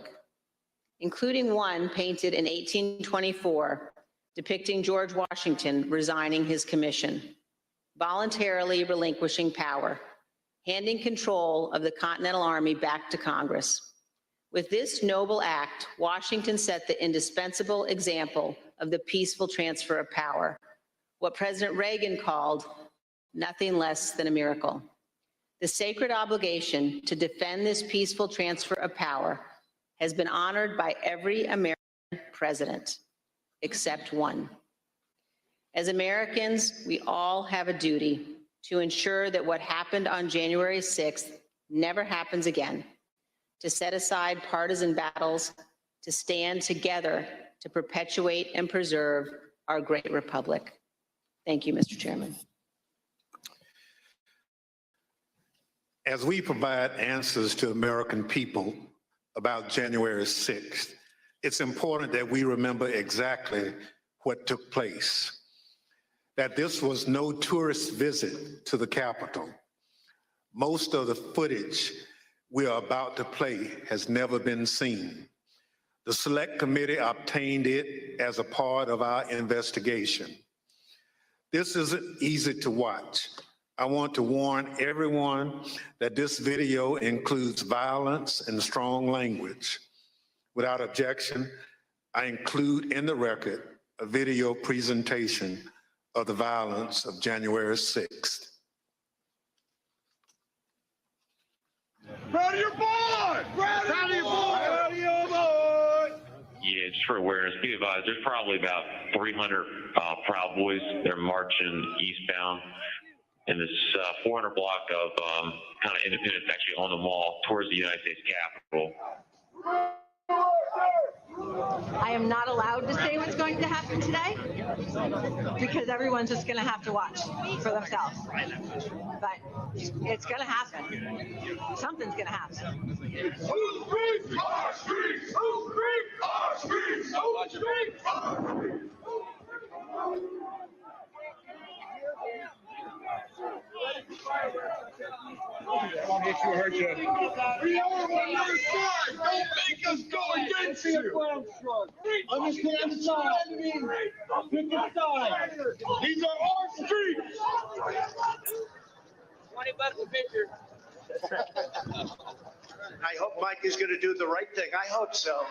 including one painted in 1824 depicting George Washington resigning his commission, voluntarily relinquishing power, handing control of the Continental Army back to Congress. With this noble act, Washington set the indispensable example of the peaceful transfer of power, what President Reagan called nothing less than a miracle. The sacred obligation to defend this peaceful transfer of power has been honored by every American president, except one. As Americans, we all have a duty to ensure that what happened on January 6th never happens again, to set aside partisan battles, to stand together to perpetuate and preserve our great republic. Thank you, Mr. Chairman. As we provide answers to American people about January 6th, it's important that we remember exactly what took place. That this was no tourist visit to the Capitol. Most of the footage we are about to play has never been seen. The Select Committee obtained it as a part of our investigation. This isn't easy to watch. I want to warn everyone that this video includes violence and strong language. Without objection, I include in the record a video presentation of the violence of January 6th. Proud of your boy! Proud of your boy! Proud of your boy! Yeah, just for awareness, be advised, there's probably about 300 Proud Boys. They're marching eastbound in this 400 block of kind of Independence, actually on the mall towards the United States Capitol. I am not allowed to say what's going to happen today because everyone's just going to have to watch for themselves. But it's going to happen. Something's going to happen. Who's free? Our streets! Who's free? Our streets! Who's free? Our streets! I'll hit you, hurt you. We are on your side. Don't make us go against you. Understand the side. Pick a side. These are our streets. 20 bucks a picture. I hope Mike is going to do the right thing. I hope so.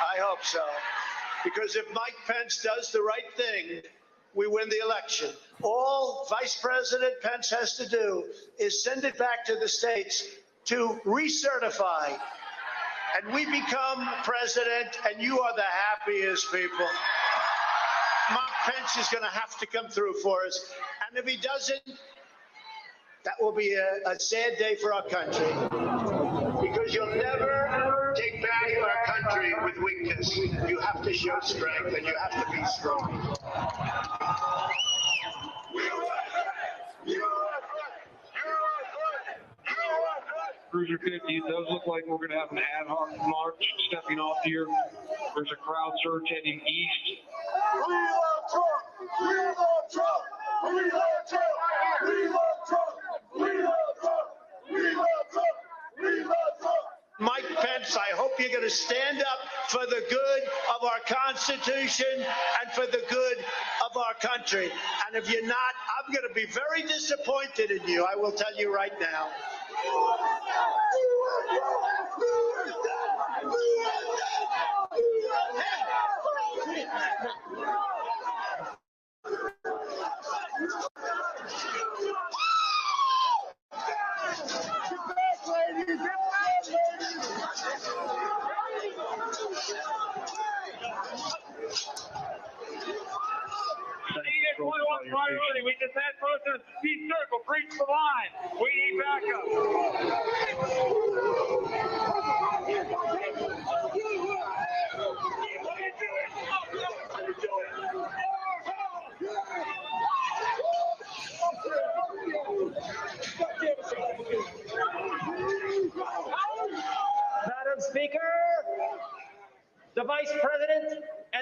I hope so. Because if Mike Pence does the right thing, we win the election. All Vice President Pence has to do is send it back to the states to recertify. And we become president, and you are the happiest people. Mike Pence is going to have to come through for us. And if he doesn't, that will be a sad day for our country. Because you'll never take back our country with weakness. You have to show strength, and you have to be strong. Cruiser 50, it does look like we're going to have an ad hoc march stepping off here. There's a crowd surge heading east. We love Trump! We love Trump! We love Trump! We love Trump! We love Trump! We love Trump! We love Trump! Mike Pence, I hope you're going to stand up for the good of our Constitution and for the good of our country. And if you're not, I'm going to be very disappointed in you. I will tell you right now. Priority. We just had President Pete Circle preach the line. We need backup.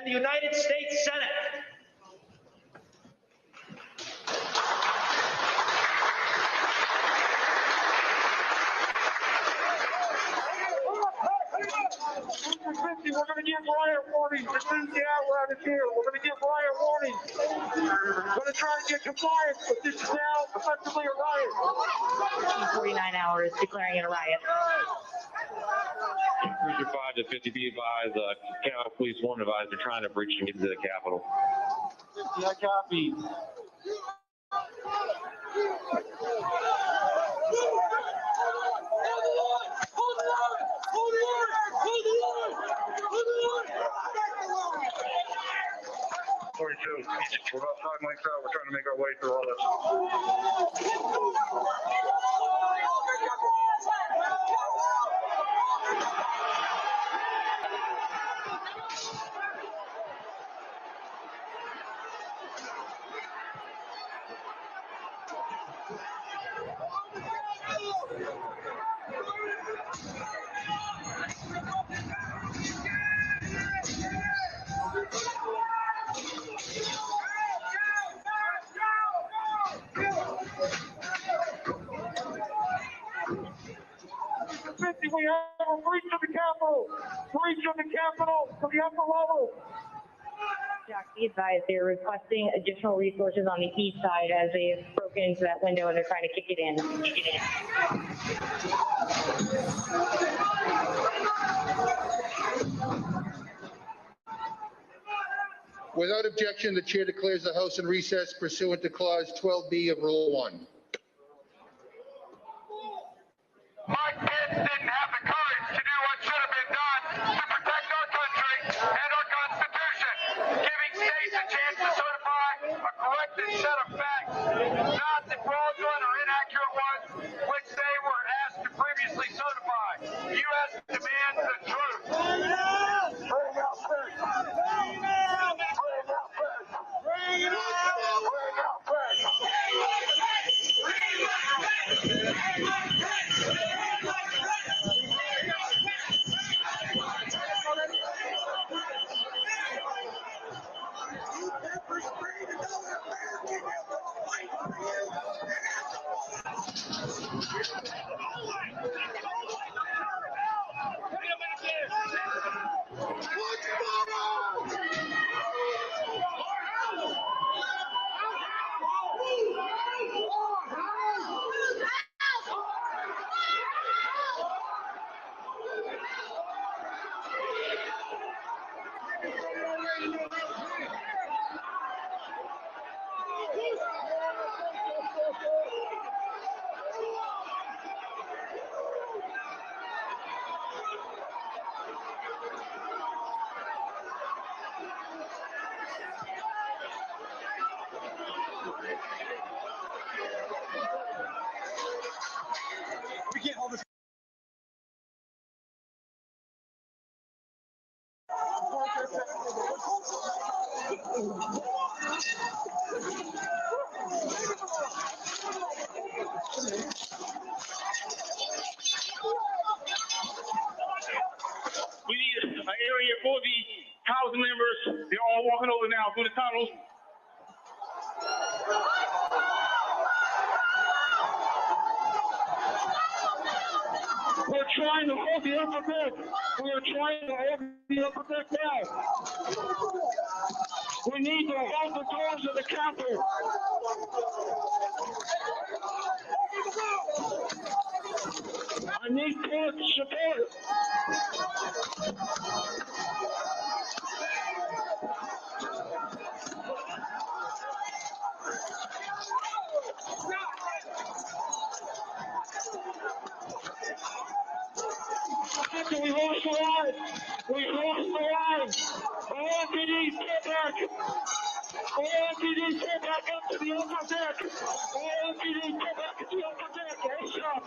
and the United States Senate. We're going to give riot warnings as soon as the hour out is here. We're going to give riot warnings. We're going to try and get compliance, but this is now effectively a riot. 49 hours declaring it a riot. Cruiser 5 to 50 be advised, Capitol Police 1 advised they're trying to breach and get into the Capitol. Yeah, copy. We're about 5 mics out. We're trying to make our way through all this. We have a breach of the Capitol! Breach of the Capitol to the upper level! Jack, be advised they're requesting additional resources on the east side as they've broken into that window and they're trying to kick it in. Without objection, the chair declares the House in recess pursuant to Clause 12B of Rule 1. Mike Pence didn't have the courage to do what should have been done to protect our country and our Constitution, giving states a chance to certify a corrected set of facts, not the fraudulent or inaccurate ones which they were asked to previously certify. The U.S. demands the truth. Bring out Pence. Bring out Pence. Bring out Pence. Bring out Pence. We can't hold this. We need an area for the housing members. They're all walking over now through the tunnels. We're trying to hold the upper deck. We're trying to hold the upper deck now. We need to hold the doors of the Capitol. I need court support. We lost the line. We lost the line. All entities get back. All entities get back up to the upper deck. All entities get back to the upper deck. ASAP.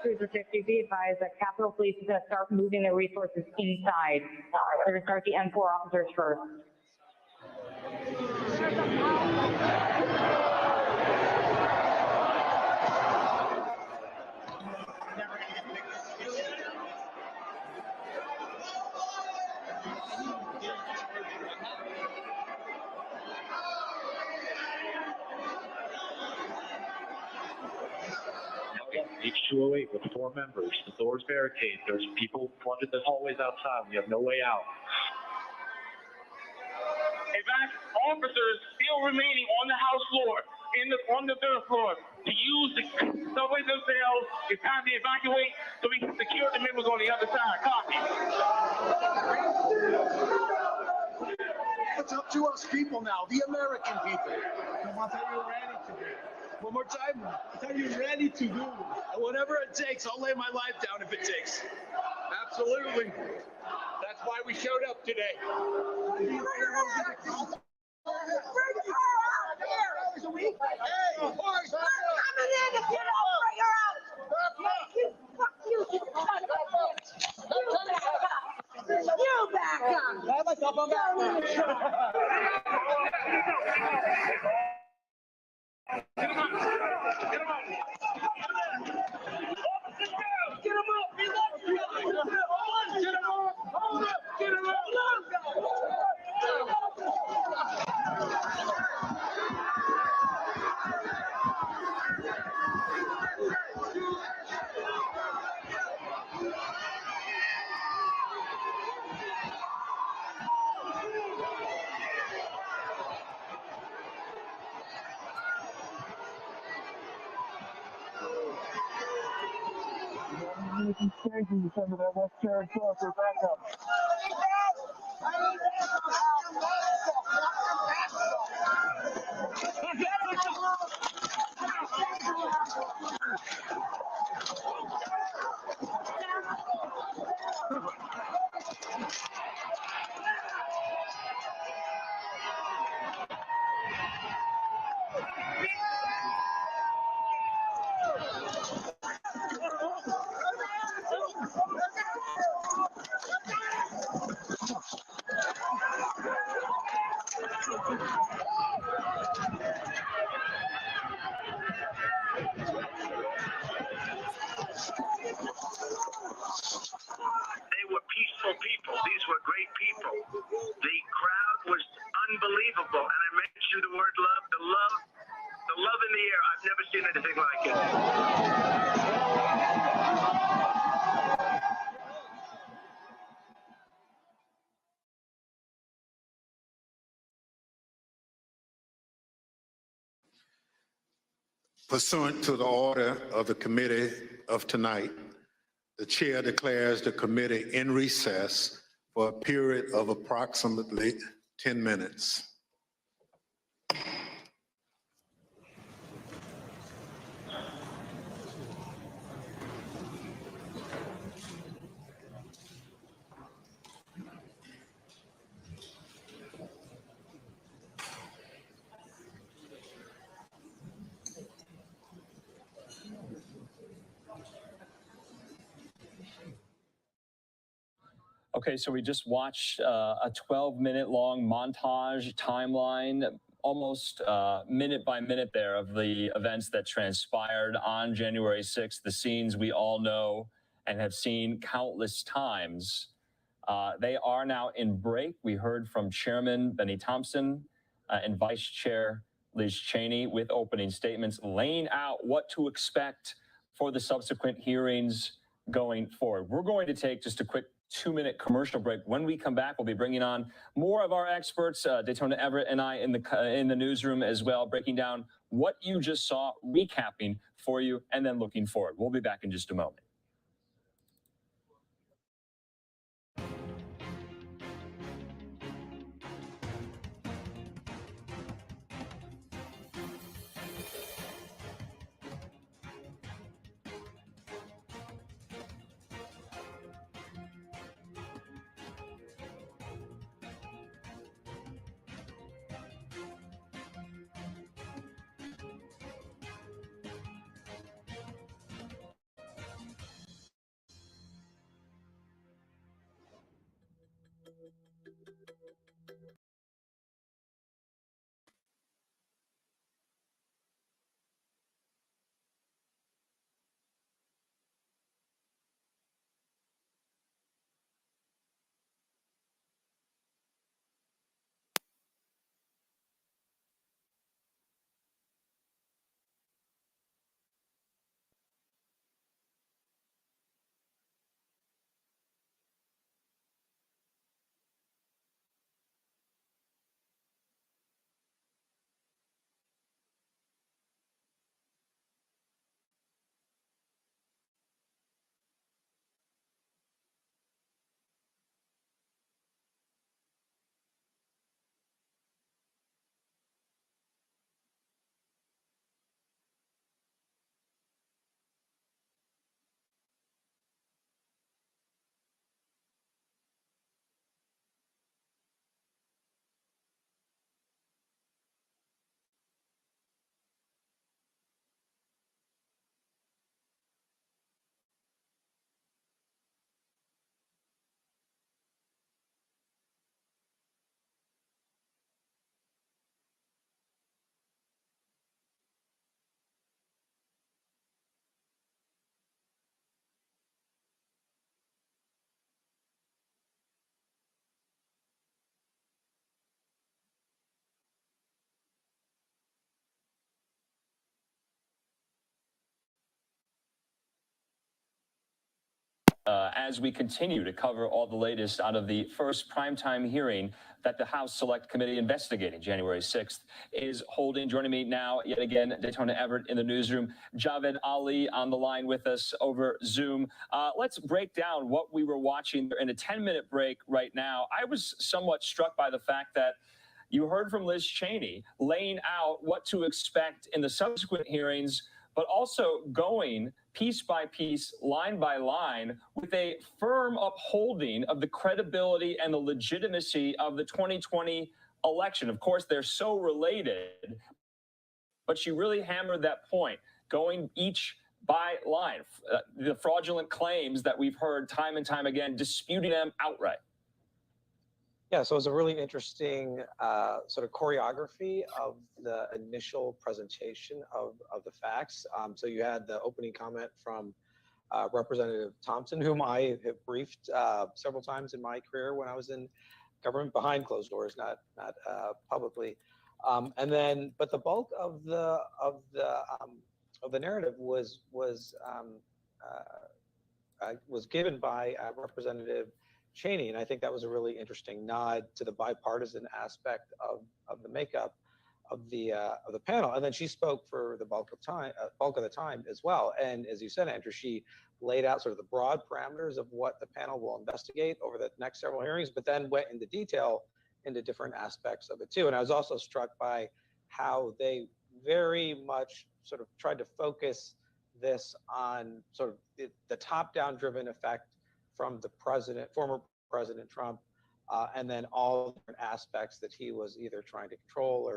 Cruiser 50, be advised that Capitol Police is going to start moving their resources inside. They're going to start the M4 officers first. H208 with 4 members. The doors barricaded. There's people flooded the hallways outside. We have no way out. Advance officers still remaining on the house floor, on the third floor, to use the subways themselves. It's time to evacuate so we can secure the members on the other side. Copy. It's up to us people now, the American people. And what are you ready to do? One more time. What are you ready to do? And whatever it takes, I'll lay my life down if it takes. Absolutely. That's why we showed up today. Hey, boys, coming in to get out, bring her out. Fuck you, son of a bitch. You back up. Get him up. Some of that West Carolina for backup. Pursuant to the order of the committee of tonight, the chair declares the committee in recess for a period of approximately 10 minutes. Okay, so we just watched a 12-minute long montage timeline, almost minute by minute there, of the events that transpired on January 6th, the scenes we all know and have seen countless times. They are now in break. We heard from Chairman Benny Thompson and Vice Chair Liz Cheney with opening statements laying out what to expect for the subsequent hearings going forward. We're going to take just a quick 2-minute commercial break. When we come back, we'll be bringing on more of our experts, Daytona Everett and I in the newsroom as well, breaking down what you just saw, recapping for you, and then looking forward. We'll be back in just a moment. As we continue to cover all the latest out of the first primetime hearing that the House Select Committee investigating January 6th is holding. Joining me now, yet again, Daytona Everett in the newsroom, Javed Ali on the line with us over Zoom. Let's break down what we were watching in a 10-minute break right now. I was somewhat struck by the fact that you heard from Liz Cheney laying out what to expect in the subsequent hearings, but also going piece by piece, line by line, with a firm upholding of the credibility and the legitimacy of the 2020 election. Of course, they're so related, but she really hammered that point, going each by line, the fraudulent claims that we've heard time and time again, disputing them outright. Yeah, so it was a really interesting sort of choreography of the initial presentation of the facts. So you had the opening comment from Representative Thompson, whom I have briefed several times in my career when I was in government behind closed doors, not publicly. And then, but the bulk of the narrative was given by Representative Cheney, and I think that was a really interesting nod to the bipartisan aspect of the makeup of the panel. And then she spoke for the bulk of the time as well. And as you said, Andrew, she laid out sort of the broad parameters of what the panel will investigate over the next several hearings, but then went into detail into different aspects of it too. And I was also struck by how they very much sort of tried to focus this on sort of the top-down driven effect from the former President Trump, and then all different aspects that he was either trying to control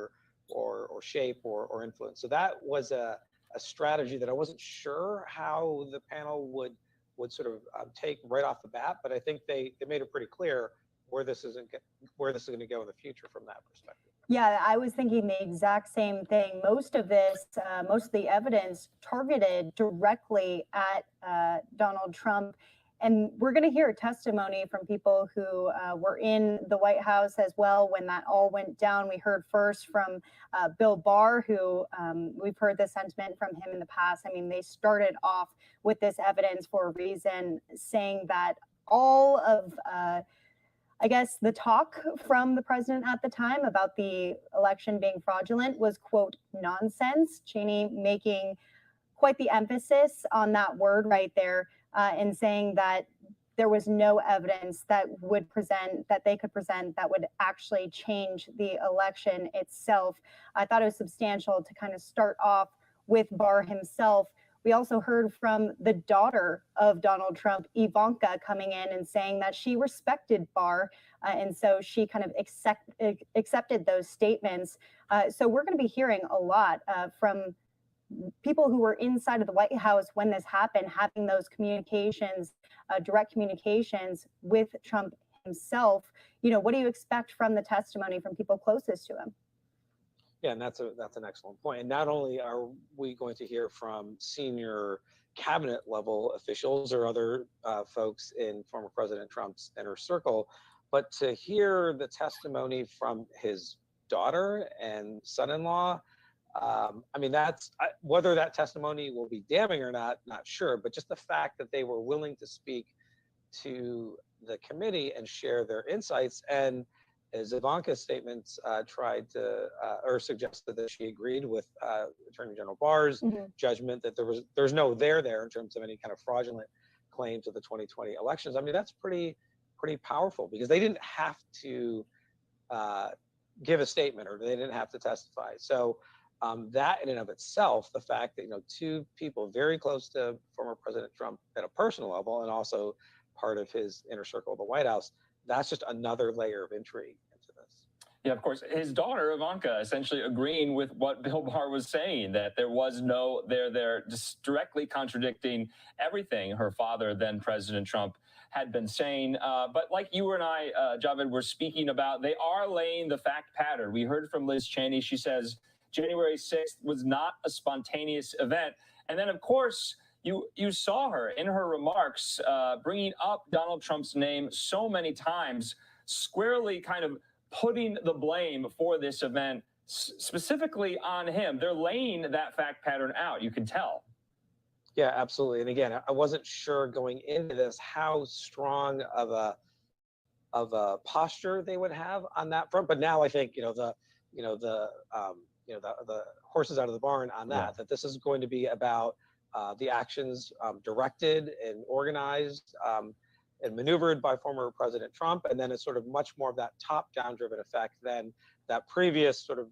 or shape or influence. So that was a strategy that I wasn't sure how the panel would sort of take right off the bat, but I think they made it pretty clear where this is going to go in the future from that perspective. Yeah, I was thinking the exact same thing. Most of the evidence targeted directly at Donald Trump. And we're going to hear testimony from people who were in the White House as well when that all went down. We heard first from Bill Barr, who we've heard the sentiment from him in the past. I mean, they started off with this evidence for a reason, saying that all of, I guess, the talk from the president at the time about the election being fraudulent was, quote, nonsense. Cheney making quite the emphasis on that word right there. And saying that there was no evidence that they could present that would actually change the election itself. I thought it was substantial to kind of start off with Barr himself. We also heard from the daughter of Donald Trump, Ivanka, coming in and saying that she respected Barr. And so she kind of accepted those statements. So we're going to be hearing a lot from people who were inside of the White House when this happened, having those communications, direct communications with Trump himself. what do you expect from the testimony from people closest to him? Yeah, and that's an excellent point. And not only are we going to hear from senior cabinet level officials or other folks in former President Trump's inner circle, but to hear the testimony from his daughter and son-in-law. I mean, whether that testimony will be damning or not sure, but just the fact that they were willing to speak to the committee and share their insights. And as Ivanka's statements tried to, or suggested that she agreed with Attorney General Barr's judgment that there's no there in terms of any kind of fraudulent claims of the 2020 elections. I mean, that's pretty powerful, because they didn't have to give a statement, or they didn't have to testify. So that in and of itself, the fact that, two people very close to former President Trump at a personal level and also part of his inner circle of the White House, that's just another layer of intrigue into this. Yeah, of course. His daughter, Ivanka, essentially agreeing with what Bill Barr was saying, that there was no there, just directly contradicting everything her father, then President Trump, had been saying. But like you and I, Javed, were speaking about, they are laying the fact pattern. We heard from Liz Cheney. She says January 6th was not a spontaneous event. And then, of course, you saw her in her remarks bringing up Donald Trump's name so many times, squarely kind of putting the blame for this event specifically on him. They're laying that fact pattern out, you can tell. Yeah, absolutely. And again, I wasn't sure going into this how strong of a posture they would have on that front, but now I think the horse is out of the barn on that. That this is going to be about the actions directed and organized and maneuvered by former President Trump, and then it's sort of much more of that top-down driven effect than that previous sort of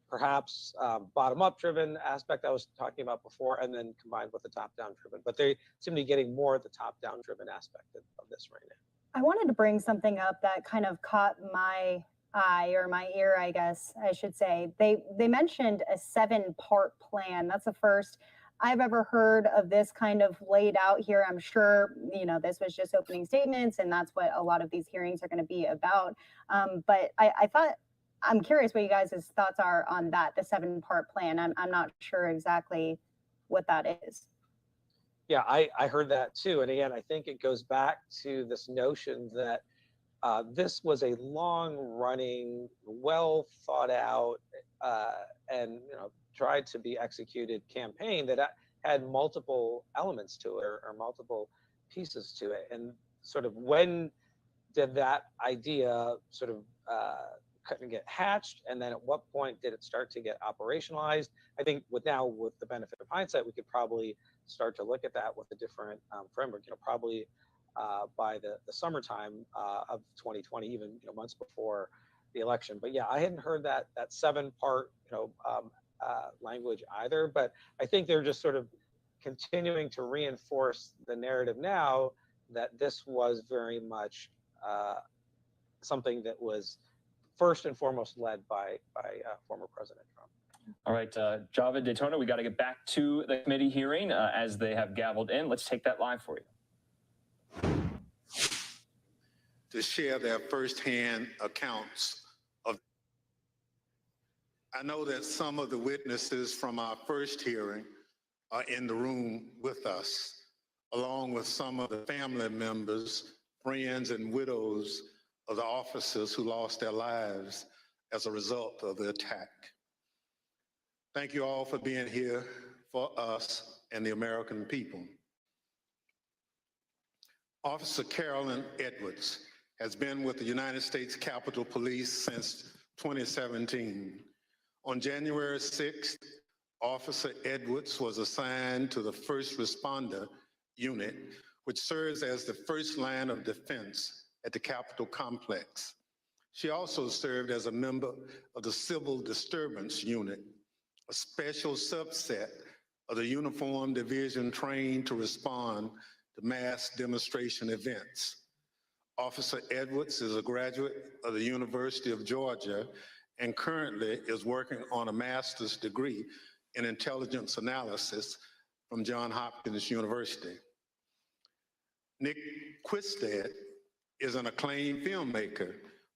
perhaps bottom-up driven aspect I was talking about before, and then combined with the top-down driven. But they seem to be getting more of the top-down driven aspect of this right now. I wanted to bring something up that kind of caught my eye, or my ear, I guess I should say. They mentioned a 7-part plan. That's the first I've ever heard of this kind of laid out here. I'm sure, this was just opening statements, and that's what a lot of these hearings are going to be about. But I'm curious what you guys' thoughts are on that, the 7-part plan. I'm not sure exactly what that is. Yeah, I heard that too. And again, I think it goes back to this notion that this was a long-running, well thought out, and tried to be executed campaign that had multiple elements to it, or multiple pieces to it. And sort of when did that idea sort of get hatched, and then at what point did it start to get operationalized? I think with the benefit of hindsight, we could probably start to look at that with a different framework. Probably by the summertime of 2020, even months before the election. But yeah, I hadn't heard that 7-part language either. But I think they're just sort of continuing to reinforce the narrative now that this was very much something that was first and foremost led by former President Trump. All right, Javed Daytona, we got to get back to the committee hearing as they have gavelled in. Let's take that live for you. To share their firsthand accounts of. I know that some of the witnesses from our first hearing are in the room with us, along with some of the family members, friends, and widows of the officers who lost their lives as a result of the attack. Thank you all for being here for us and the American people. Officer Carolyn Edwards has been with the United States Capitol Police since 2017. On January 6th, Officer Edwards was assigned to the First Responder Unit, which serves as the first line of defense at the Capitol complex. She also served as a member of the Civil Disturbance Unit, a special subset of the Uniform Division trained to respond to mass demonstration events. Officer Edwards is a graduate of the University of Georgia and currently is working on a master's degree in intelligence analysis from Johns Hopkins University. Nick Quistad is an acclaimed filmmaker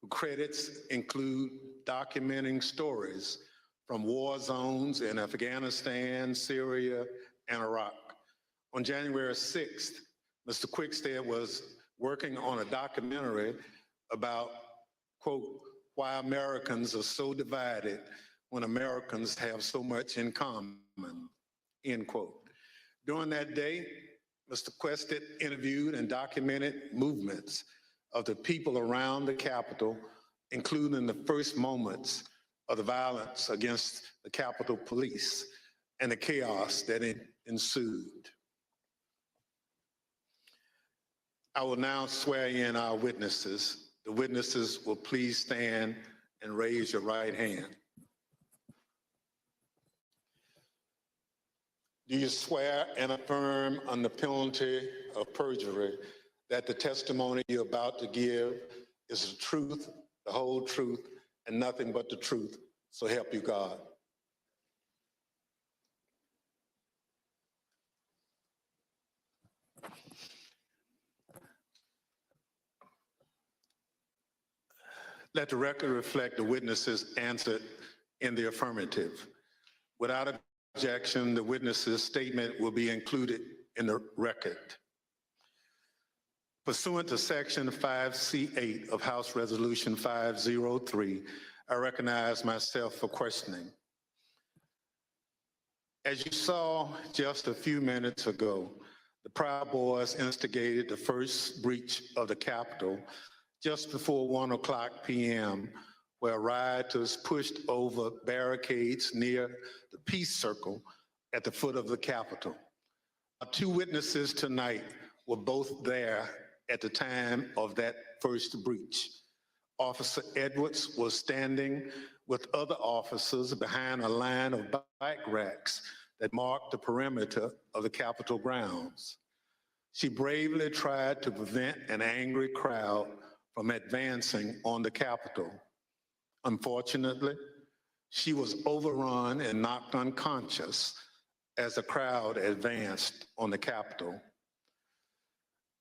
Credits include documenting stories from war zones in Afghanistan, Syria, and Iraq. On January 6th, Mr. Quickstead was working on a documentary about, quote, why Americans are so divided when Americans have so much in common, end quote. During that day, Mr. Quickstead interviewed and documented movements of the people around the Capitol, including the first moments of the violence against the Capitol Police and the chaos that ensued. I will now swear in our witnesses. The witnesses will please stand and raise your right hand. Do you swear and affirm under penalty of perjury that the testimony you're about to give is the truth, the whole truth, and nothing but the truth, so help you God? Let the record reflect the witnesses answered in the affirmative. Without objection, the witness's statement will be included in the record. Pursuant to Section 5C8 of House Resolution 503, I recognize myself for questioning. As you saw just a few minutes ago, the Proud Boys instigated the first breach of the Capitol just before 1:00 p.m., where rioters pushed over barricades near the Peace Circle at the foot of the Capitol. Our two witnesses tonight were both there at the time of that first breach. Officer Edwards was standing with other officers behind a line of bike racks that marked the perimeter of the Capitol grounds. She bravely tried to prevent an angry crowd from advancing on the Capitol. Unfortunately, she was overrun and knocked unconscious as the crowd advanced on the Capitol.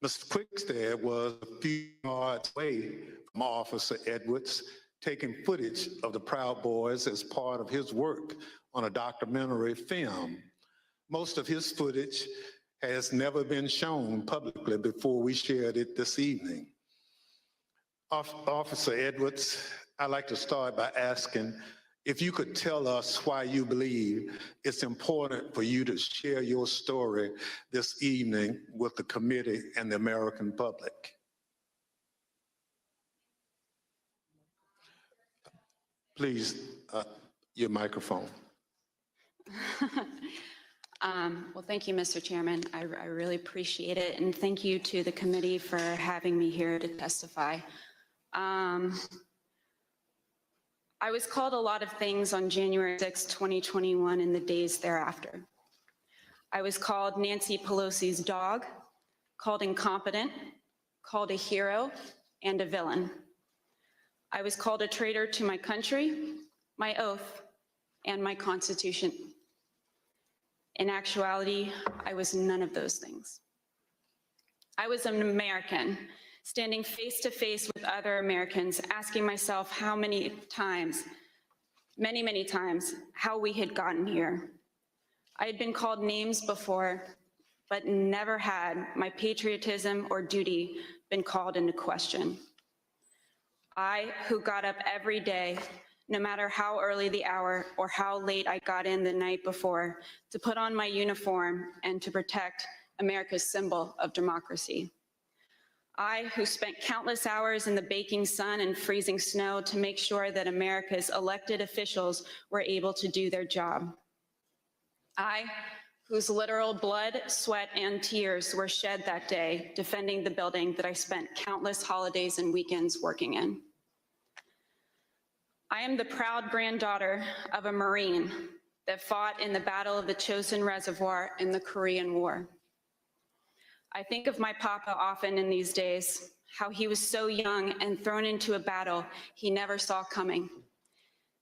Mr. Quickstead was a few yards away from Officer Edwards, taking footage of the Proud Boys as part of his work on a documentary film. Most of his footage has never been shown publicly before we shared it this evening. Officer Edwards, I'd like to start by asking if you could tell us why you believe it's important for you to share your story this evening with the committee and the American public. Please, your microphone. Well, thank you, Mr. Chairman. I really appreciate it. And thank you to the committee for having me here to testify. I was called a lot of things on January 6, 2021 and the days thereafter. I was called Nancy Pelosi's dog, called incompetent, called a hero, and a villain. I was called a traitor to my country, my oath, and my Constitution. In actuality, I was none of those things. I was an American, standing face to face with other Americans, asking myself how many times, many times, how we had gotten here. I had been called names before, but never had my patriotism or duty been called into question. I, who got up every day, no matter how early the hour or how late I got in the night before, to put on my uniform and to protect America's symbol of democracy. I, who spent countless hours in the baking sun and freezing snow to make sure that America's elected officials were able to do their job. I, whose literal blood, sweat, and tears were shed that day defending the building that I spent countless holidays and weekends working in. I am the proud granddaughter of a Marine that fought in the Battle of the Chosin Reservoir in the Korean War. I think of my papa often in these days, how he was so young and thrown into a battle he never saw coming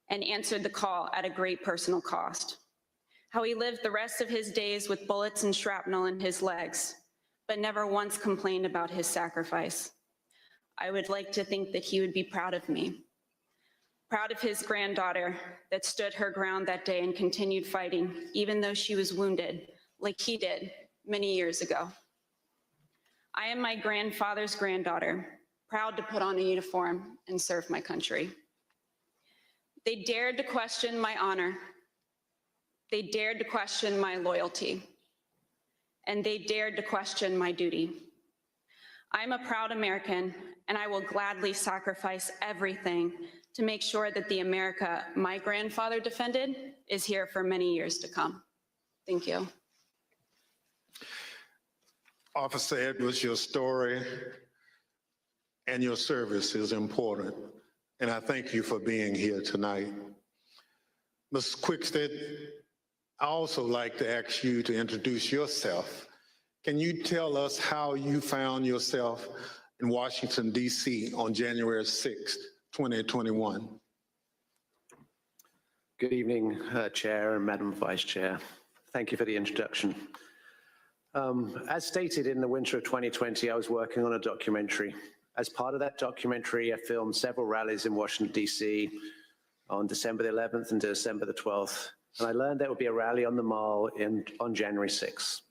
and answered the call at a great personal cost. How he lived the rest of his days with bullets and shrapnel in his legs, but never once complained about his sacrifice. I would like to think that he would be proud of me. Proud of his granddaughter that stood her ground that day and continued fighting, even though she was wounded, like he did many years ago. I am my grandfather's granddaughter, proud to put on a uniform and serve my country. They dared to question my honor. They dared to question my loyalty. And they dared to question my duty. I'm a proud American, and I will gladly sacrifice everything to make sure that the America my grandfather defended is here for many years to come. Thank you. Officer Edwards, your story and your service is important, and I thank you for being here tonight. Ms. Quickstead, I also like to ask you to introduce yourself. Can you tell us how you found yourself in Washington, D.C. on January 6th, 2021? Good evening, Chair and Madam Vice Chair. Thank you for the introduction. As stated in the winter of 2020, I was working on a documentary. As part of that documentary, I filmed several rallies in Washington, D.C. on December the 11th and December the 12th. And I learned there would be a rally on the Mall on January 6th.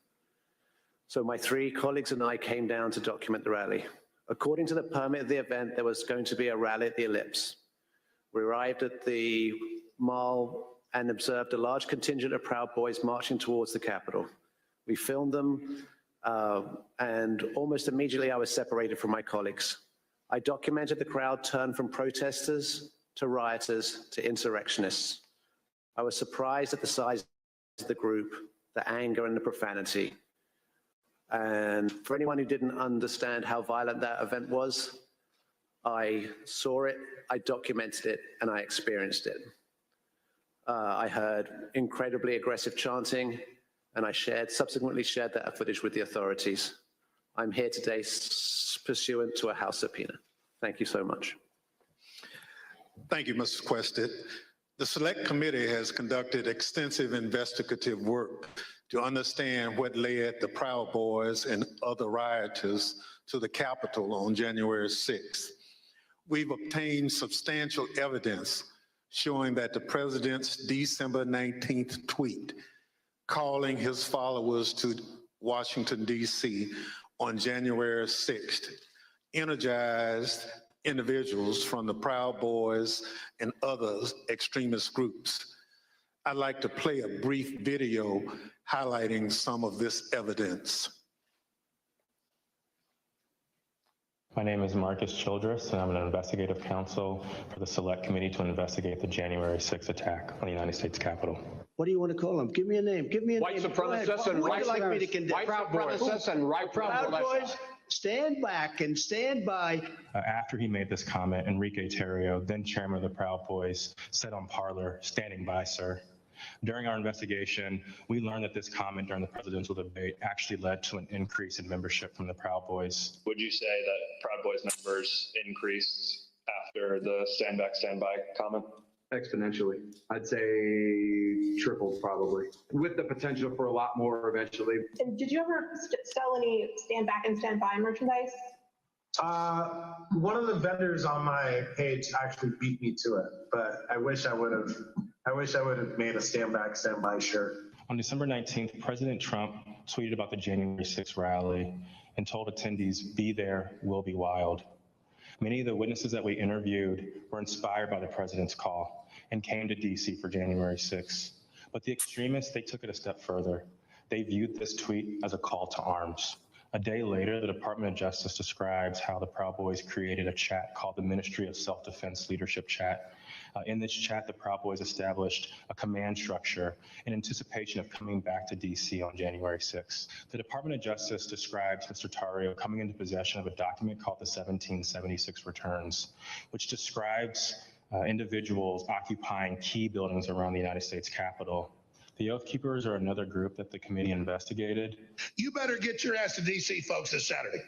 So my 3 colleagues and I came down to document the rally. According to the permit of the event, there was going to be a rally at the Ellipse. We arrived at the Mall and observed a large contingent of Proud Boys marching towards the Capitol. We filmed them, and almost immediately I was separated from my colleagues. I documented the crowd turn from protesters to rioters to insurrectionists. I was surprised at the size of the group, the anger and the profanity. And for anyone who didn't understand how violent that event was, I saw it, I documented it, and I experienced it. I heard incredibly aggressive chanting, and I subsequently shared that footage with the authorities. I'm here today pursuant to a House subpoena. Thank you so much. Thank you, Mr. Quested. The Select Committee has conducted extensive investigative work to understand what led the Proud Boys and other rioters to the Capitol on January 6th. We've obtained substantial evidence showing that the president's December 19th tweet calling his followers to Washington, D.C. on January 6th energized individuals from the Proud Boys and other extremist groups. I'd like to play a brief video highlighting some of this evidence. My name is Marcus Childress, and I'm an investigative counsel for the Select Committee to investigate the January 6th attack on the United States Capitol. What do you want to call them? Give me a name. Give me a White name. supremacists and What would you like me to condemn? white supremacists and right Proud Boys, stand back and stand by. After he made this comment, Enrique Terrio, then chairman of the Proud Boys, said on Parler, "Standing by, sir." During our investigation, we learned that this comment during the presidential debate actually led to an increase in membership from the Proud Boys. Would you say that Proud Boys numbers increased after the stand back, stand by comment? Exponentially. I'd say tripled probably, with the potential for a lot more eventually. And did you ever sell any stand back and stand by merchandise? One of the vendors on my page actually beat me to it, but I wish I would have made a stand back, stand by shirt. On December 19th, President Trump tweeted about the January 6th rally and told attendees, "Be there, we'll be wild." Many of the witnesses that we interviewed were inspired by the president's call and came to DC for January 6th. But the extremists, they took it a step further. They viewed this tweet as a call to arms. A day later, the Department of Justice describes how the Proud Boys created a chat called the Ministry of Self-Defense Leadership Chat. In this chat, the Proud Boys established a command structure in anticipation of coming back to DC on January 6th. The Department of Justice describes Mr. Terrio coming into possession of a document called the 1776 Returns, which describes individuals occupying key buildings around the United States Capitol. The Oath Keepers are another group that the committee investigated. You better get your ass to DC, folks, this Saturday.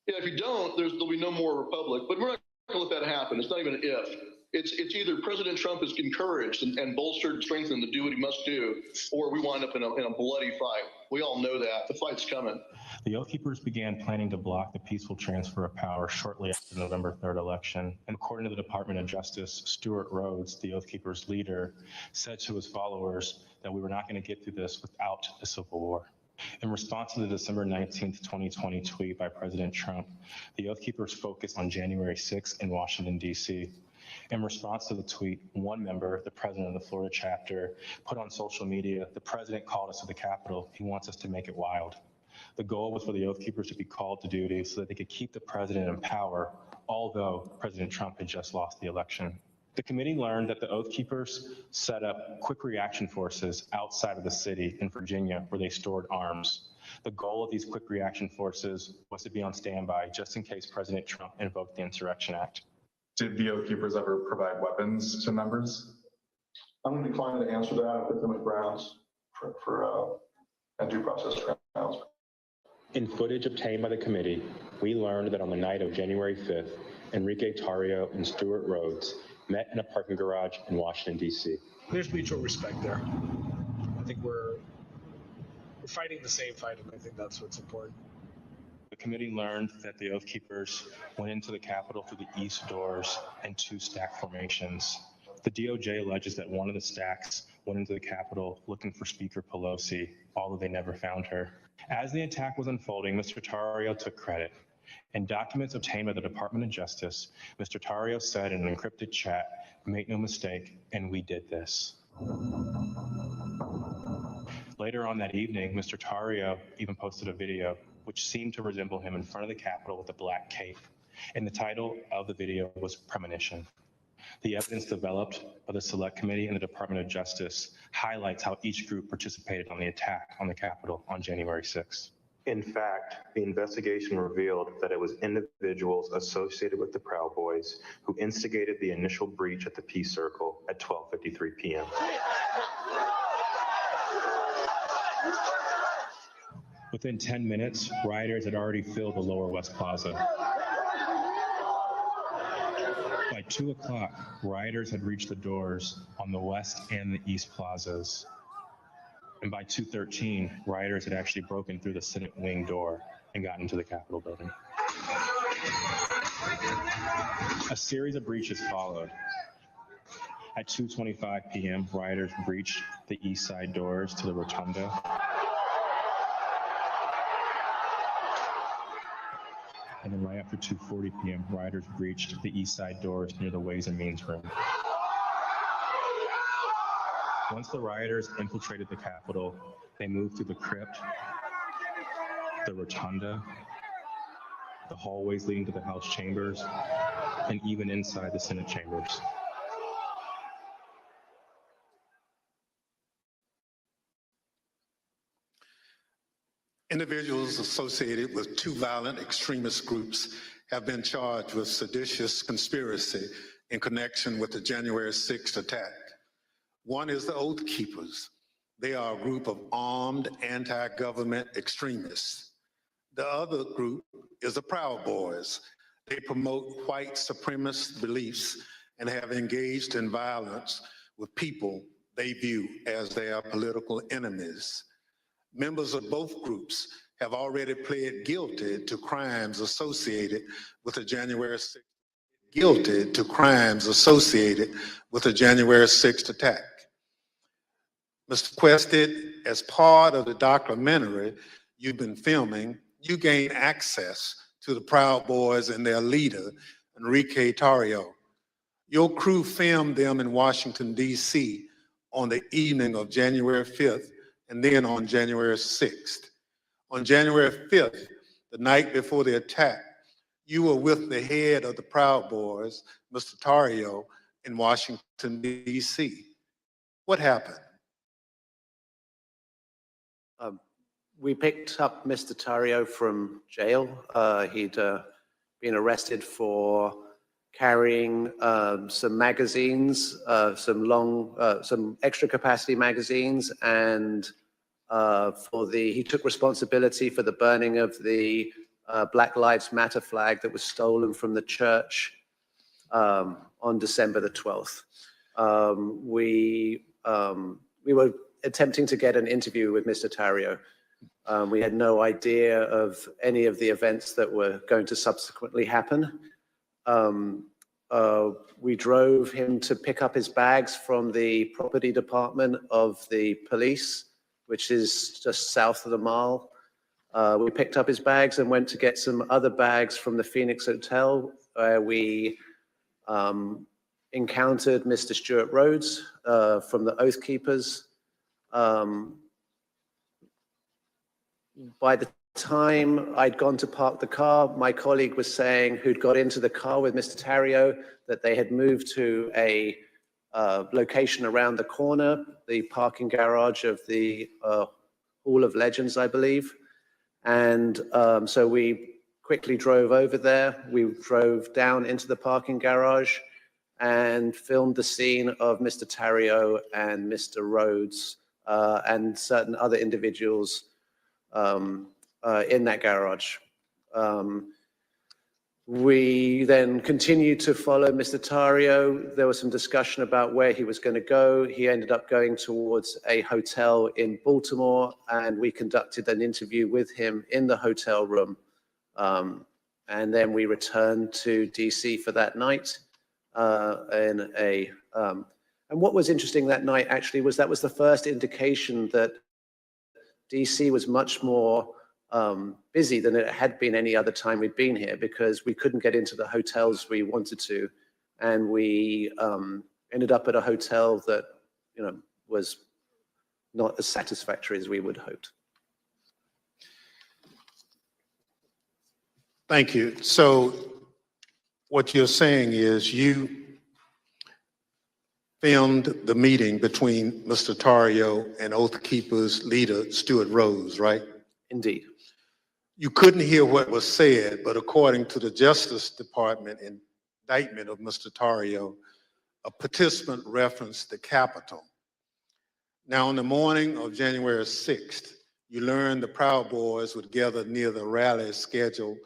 Yeah, if you don't, there'll be no more Republic. But we're not going to let that happen. It's not even an if. It's either President Trump is encouraged and bolstered, and strengthened to do what he must do, or we wind up in a bloody fight. We all know that. The fight's coming. The Oath Keepers began planning to block the peaceful transfer of power shortly after the November 3rd election. And according to the Department of Justice, Stuart Rhodes, the Oath Keepers leader, said to his followers that we were not going to get through this without a civil war. In response to the December 19th, 2020 tweet by President Trump, the Oath Keepers focused on January 6th in Washington, D.C. In response to the tweet, one member, the president of the Florida chapter, put on social media, "The president called us to the Capitol. He wants us to make it wild." The goal was for the Oath Keepers to be called to duty so that they could keep the president in power, although President Trump had just lost the election. The committee learned that the Oath Keepers set up quick reaction forces outside of the city in Virginia where they stored arms. The goal of these quick reaction forces was to be on standby just in case President Trump invoked the Insurrection Act. Did the Oath Keepers ever provide weapons to members? I'm going to decline to answer that and put them at grounds for due process grounds. In footage obtained by the committee, we learned that on the night of January 5th, Enrique Tarrio and Stuart Rhodes met in a parking garage in Washington, D.C. There's mutual respect there. I think we're fighting the same fight, and I think that's what's important. The committee learned that the Oath Keepers went into the Capitol through the east doors in two stack formations. The DOJ alleges that one of the stacks went into the Capitol looking for Speaker Pelosi, although they never found her. As the attack was unfolding, Mr. Tarrio took credit. In documents obtained by the Department of Justice, Mr. Tarrio said in an encrypted chat, "Make no mistake, and we did this." Later on that evening, Mr. Tarrio even posted a video which seemed to resemble him in front of the Capitol with a black cape. And the title of the video was Premonition. The evidence developed by the Select Committee and the Department of Justice highlights how each group participated on the attack on the Capitol on January 6th. In fact, the investigation revealed that it was individuals associated with the Proud Boys who instigated the initial breach at the Peace Circle at 12:53 p.m. Within 10 minutes, rioters had already filled the Lower West Plaza. By 2 o'clock, rioters had reached the doors on the West and the East Plazas. And by 2:13, rioters had actually broken through the Senate wing door and gotten into the Capitol building. A series of breaches followed. At 2:25 p.m., rioters breached the east side doors to the Rotunda. And then right after 2:40 p.m., rioters breached the east side doors near the Ways and Means room. Once the rioters infiltrated the Capitol, they moved through the crypt, the Rotunda, the hallways leading to the House chambers, and even inside the Senate chambers. Individuals associated with two violent extremist groups have been charged with seditious conspiracy in connection with the January 6th attack. One is the Oath Keepers. They are a group of armed anti-government extremists. The other group is the Proud Boys. They promote white supremacist beliefs and have engaged in violence with people they view as their political enemies. Members of both groups have already pled guilty to crimes associated with the January 6th attack. Mr. Quested, as part of the documentary you've been filming, you gained access to the Proud Boys and their leader, Enrique Tarrio. Your crew filmed them in Washington, D.C. on the evening of January 5th and then on January 6th. On January 5th, the night before the attack, you were with the head of the Proud Boys, Mr. Tarrio, in Washington, D.C. What happened? We picked up Mr. Tarrio from jail. He'd been arrested for carrying some magazines, some extra capacity magazines, and he took responsibility for the burning of the Black Lives Matter flag that was stolen from the church on on December the 12th. We were attempting to get an interview with Mr. Tarrio. We had no idea of any of the events that were going to subsequently happen. We drove him to pick up his bags from the property department of the police, which is just south of the Mall. We picked up his bags and went to get some other bags from the Phoenix Hotel, where we encountered Mr. Stuart Rhodes from the Oath Keepers. By the time I'd gone to park the car, my colleague was saying, who'd got into the car with Mr. Tarrio, that they had moved to a location around the corner, the parking garage of the Hall of Legends, I believe. And so we quickly drove over there. We drove down into the parking garage and filmed the scene of Mr. Tarrio and Mr. Rhodes and certain other individuals in that garage. We then continued to follow Mr. Tarrio. There was some discussion about where he was going to go. He ended up going towards a hotel in Baltimore, and we conducted an interview with him in the hotel room. And then we returned to DC for that night. And what was interesting that night actually was that was the first indication that DC was much more busy than it had been any other time we'd been here, because we couldn't get into the hotels we wanted to, and we ended up at a hotel that, you know, was not as satisfactory as we would have hoped. Thank you. So what you're saying is you filmed the meeting between Mr. Tarrio and Oath Keepers leader Stuart Rhodes, right? Indeed. You couldn't hear what was said, but according to the Justice Department indictment of Mr. Tarrio, a participant referenced the Capitol. Now, on the morning of January 6th, you learned the Proud Boys would gather near the rally scheduled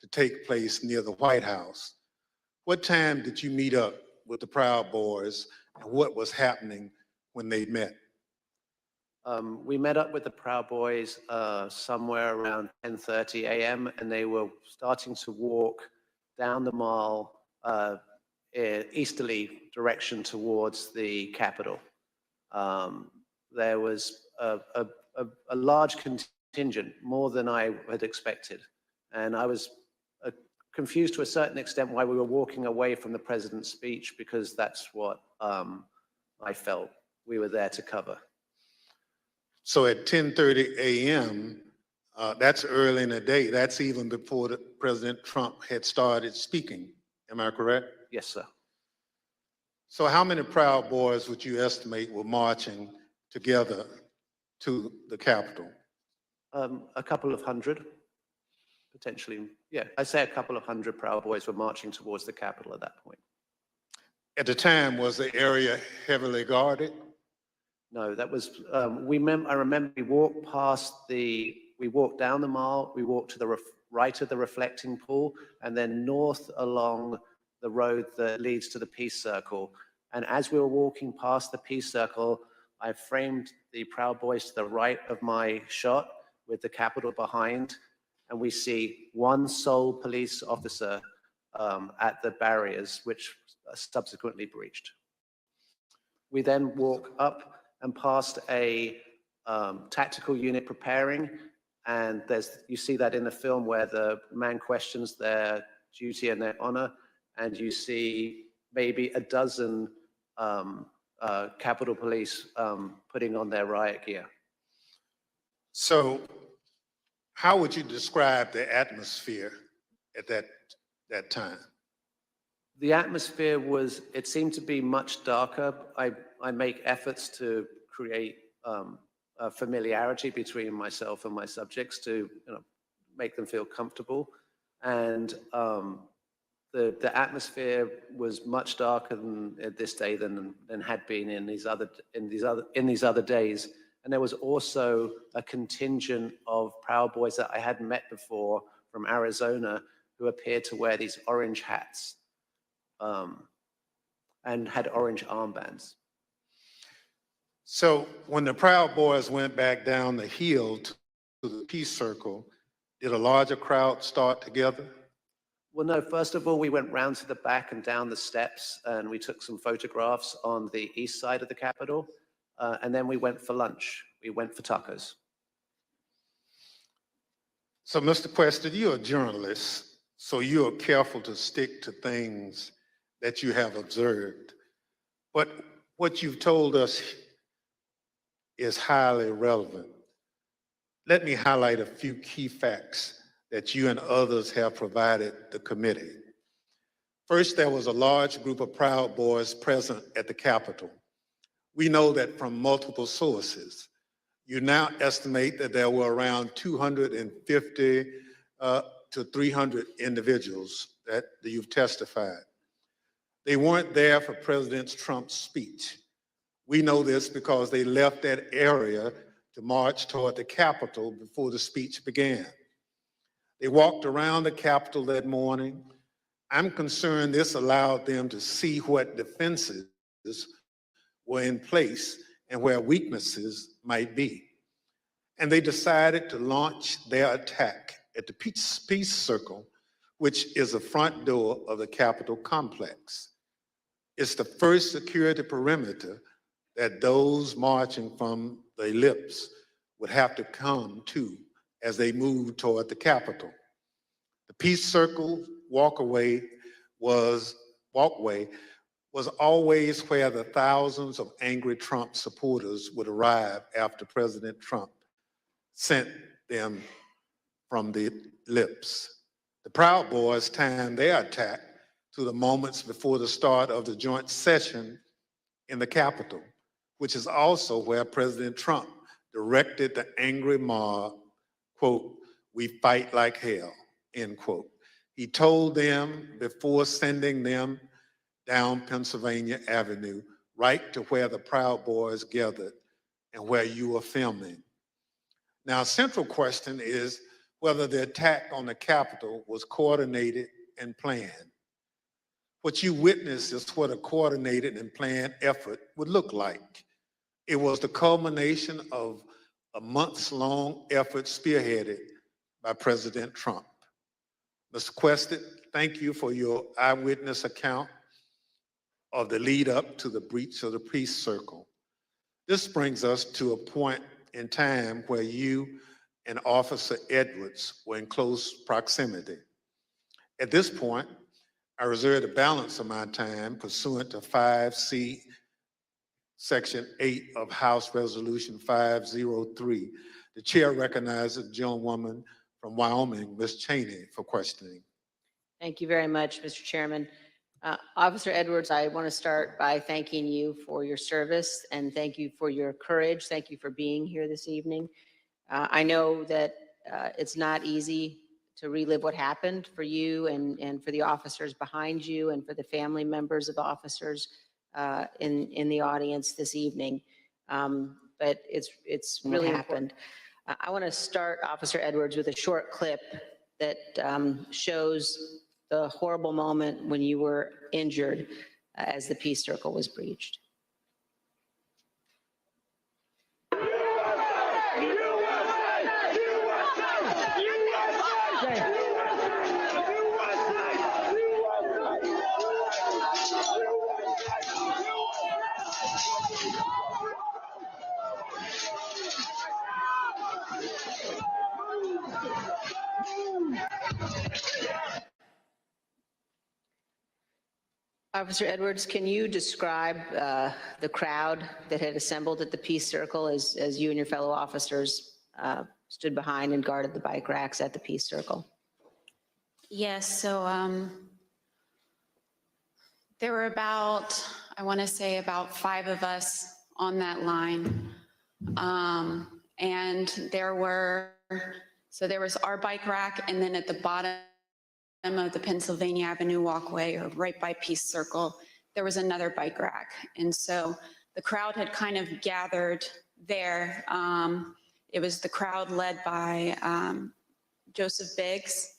to take place near the White House. What time did you meet up with the Proud Boys, and what was happening when they met? We met up with the Proud Boys somewhere around 10:30 a.m. and they were starting to walk down the Mall easterly direction towards the Capitol. There was a large contingent, more than I had expected, and I was confused to a certain extent why we were walking away from the president's speech, because that's what I felt we were there to cover. So at 10:30 a.m., that's early in the day. That's even before President Trump had started speaking. Am I correct? Yes, sir. So how many Proud Boys would you estimate were marching together to the Capitol? A couple of hundred, potentially. Yeah, I'd say a couple of hundred Proud Boys were marching towards the Capitol at that point. At the time, was the area heavily guarded? No, that was, I remember we walked down the Mall, we walked to the right of the reflecting pool, and then north along the road that leads to the Peace Circle. And as we were walking past the Peace Circle, I framed the Proud Boys to the right of my shot with the Capitol behind, and we see one sole police officer at the barriers, which subsequently breached. We then walk up and past a tactical unit preparing, and you see that in the film where the man questions their duty and their honor, and you see maybe a dozen Capitol Police putting on their riot gear. So how would you describe the atmosphere at that time? The atmosphere it seemed to be much darker. I make efforts to create a familiarity between myself and my subjects to make them feel comfortable. And the atmosphere was much darker this day than had been in these other days. And there was also a contingent of Proud Boys that I hadn't met before from Arizona who appeared to wear these orange hats. and had orange armbands. So when the Proud Boys went back down the hill to the Peace Circle, did a larger crowd start together? Well, no, first of all, we went round to the back and down the steps, and we took some photographs on the east side of the Capitol, and then we went for lunch. We went for tacos. So, Mr. Questa, you're a journalist, so you are careful to stick to things that you have observed. But what you've told us is highly relevant. Let me highlight a few key facts that you and others have provided the committee. First, there was a large group of Proud Boys present at the Capitol. We know that from multiple sources. You now estimate that there were around 250 to 300 individuals that you've testified. They weren't there for President Trump's speech. We know this because they left that area to march toward the Capitol before the speech began. They walked around the Capitol that morning. I'm concerned this allowed them to see what defenses were in place and where weaknesses might be. And they decided to launch their attack at the Peace Circle, which is the front door of the Capitol complex. It's the first security perimeter that those marching from the ellipse would have to come to as they moved toward the Capitol. The Peace Circle walkway was always where the thousands of angry Trump supporters would arrive after President Trump sent them from the ellipse. The Proud Boys timed their attack to the moments before the start of the joint session in the Capitol, which is also where President Trump directed the angry mob, quote, "We fight like hell," end quote. He told them before sending them down Pennsylvania Avenue, right to where the Proud Boys gathered and where you were filming. Now, a central question is whether the attack on the Capitol was coordinated and planned. What you witnessed is what a coordinated and planned effort would look like. It was the culmination of a months-long effort spearheaded by President Trump. Mr. Questa, thank you for your eyewitness account of the lead up to the breach of the Peace Circle. This brings us to a point in time where you and Officer Edwards were in close proximity. At this point, I reserve the balance of my time pursuant to 5C, Section 8 of House Resolution 503. The chair recognizes the gentlewoman from Wyoming, Ms. Cheney, for questioning. Thank you very much, Mr. Chairman. Officer Edwards, I want to start by thanking you for your service and thank you for your courage. Thank you for being here this evening. I know that it's not easy to relive what happened for you and for the officers behind you and for the family members of officers in the audience this evening. But it's really happened. I want to start, Officer Edwards, with a short clip that shows the horrible moment when you were injured as the Peace Circle was breached. Officer Edwards, can you describe the crowd that had assembled at the Peace Circle as you and your fellow officers stood behind and guarded the bike racks at the Peace Circle? Yes, so there were about, I want to say about 5 of us on that line. And there was our bike rack, and then at the bottom of the Pennsylvania Avenue walkway, or right by Peace Circle, there was another bike rack. And so the crowd had kind of gathered there. It was the crowd led by Joseph Biggs,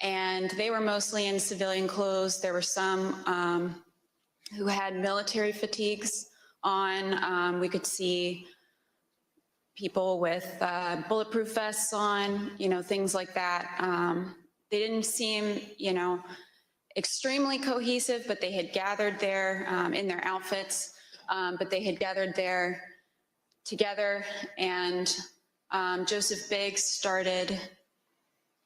and they were mostly in civilian clothes. There were some who had military fatigues on. We could see people with bulletproof vests on, things like that. They didn't seem, extremely cohesive, but they had gathered there in their outfits, but they had gathered there together. And Joseph Biggs started,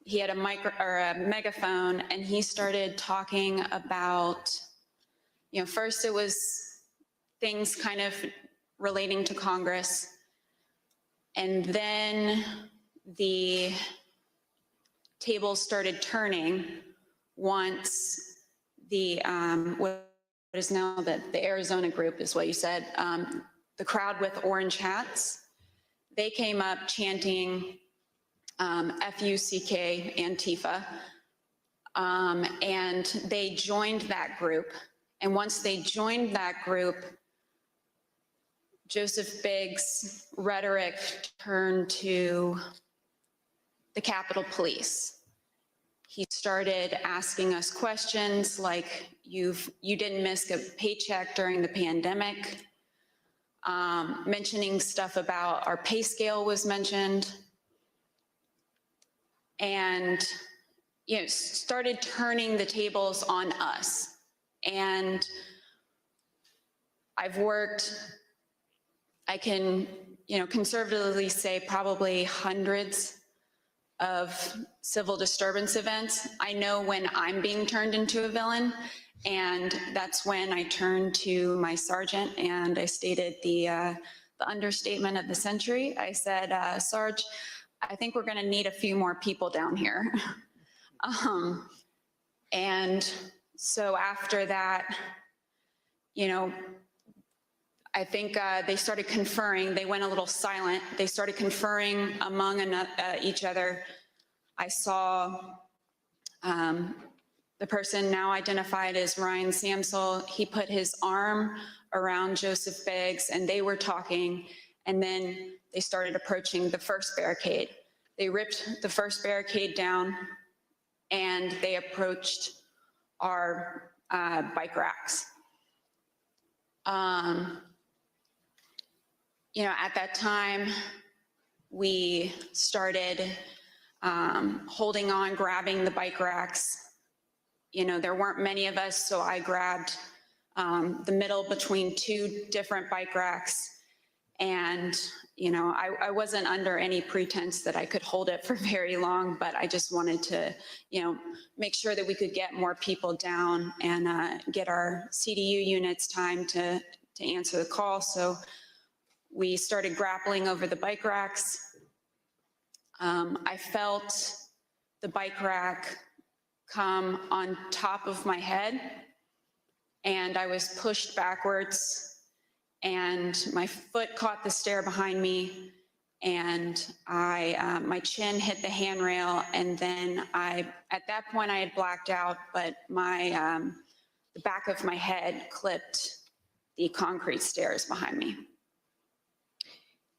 he had a megaphone, and he started talking about, first it was things kind of relating to Congress, and then the tables started turning once the, what is now the Arizona group is what you said, the crowd with orange hats, they came up chanting F-U-C-K, Antifa, and they joined that group. And once they joined that group, Joseph Biggs' rhetoric turned to the Capitol Police. He started asking us questions like, you didn't miss a paycheck during the pandemic. Mentioning stuff about our pay scale was mentioned. And, started turning the tables on us. And I've worked, I can, conservatively say probably hundreds of civil disturbance events. I know when I'm being turned into a villain, and that's when I turned to my sergeant and I stated the understatement of the century. I said, Sarge, I think we're gonna need a few more people down here. And so after that, I think they started conferring. They went a little silent. They started conferring among each other. I saw the person now identified as Ryan Samsel. He put his arm around Joseph Biggs, and they were talking. And then they started approaching the first barricade. They ripped the first barricade down, and they approached our bike racks. At that time, we started holding on, grabbing the bike racks. There weren't many of us, so I grabbed the middle between two different bike racks. And, I wasn't under any pretense that I could hold it for very long, but I just wanted to, make sure that we could get more people down and get our CDU units time to answer the call. So we started grappling over the bike racks. I felt the bike rack come on top of my head, and I was pushed backwards, and my foot caught the stair behind me, and my chin hit the handrail, and then at that point I had blacked out, but the back of my head clipped the concrete stairs behind me.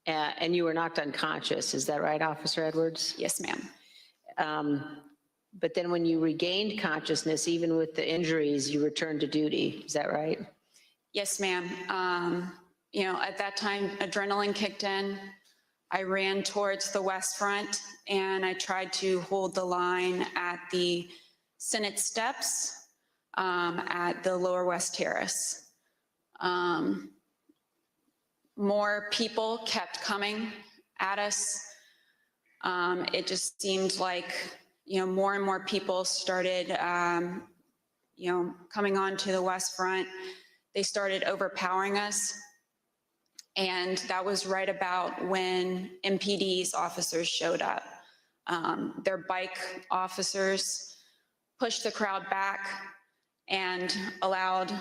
And you were knocked unconscious, is that right, Officer Edwards? Yes, ma'am. But then when you regained consciousness, even with the injuries, you returned to duty, is that right? Yes, ma'am. At that time, adrenaline kicked in. I ran towards the West Front, and I tried to hold the line at the Senate steps at the Lower West Terrace. More people kept coming at us. It just seemed like, more and more people started, coming onto the West Front. They started overpowering us. And that was right about when MPD's officers showed up. Their bike officers pushed the crowd back and allowed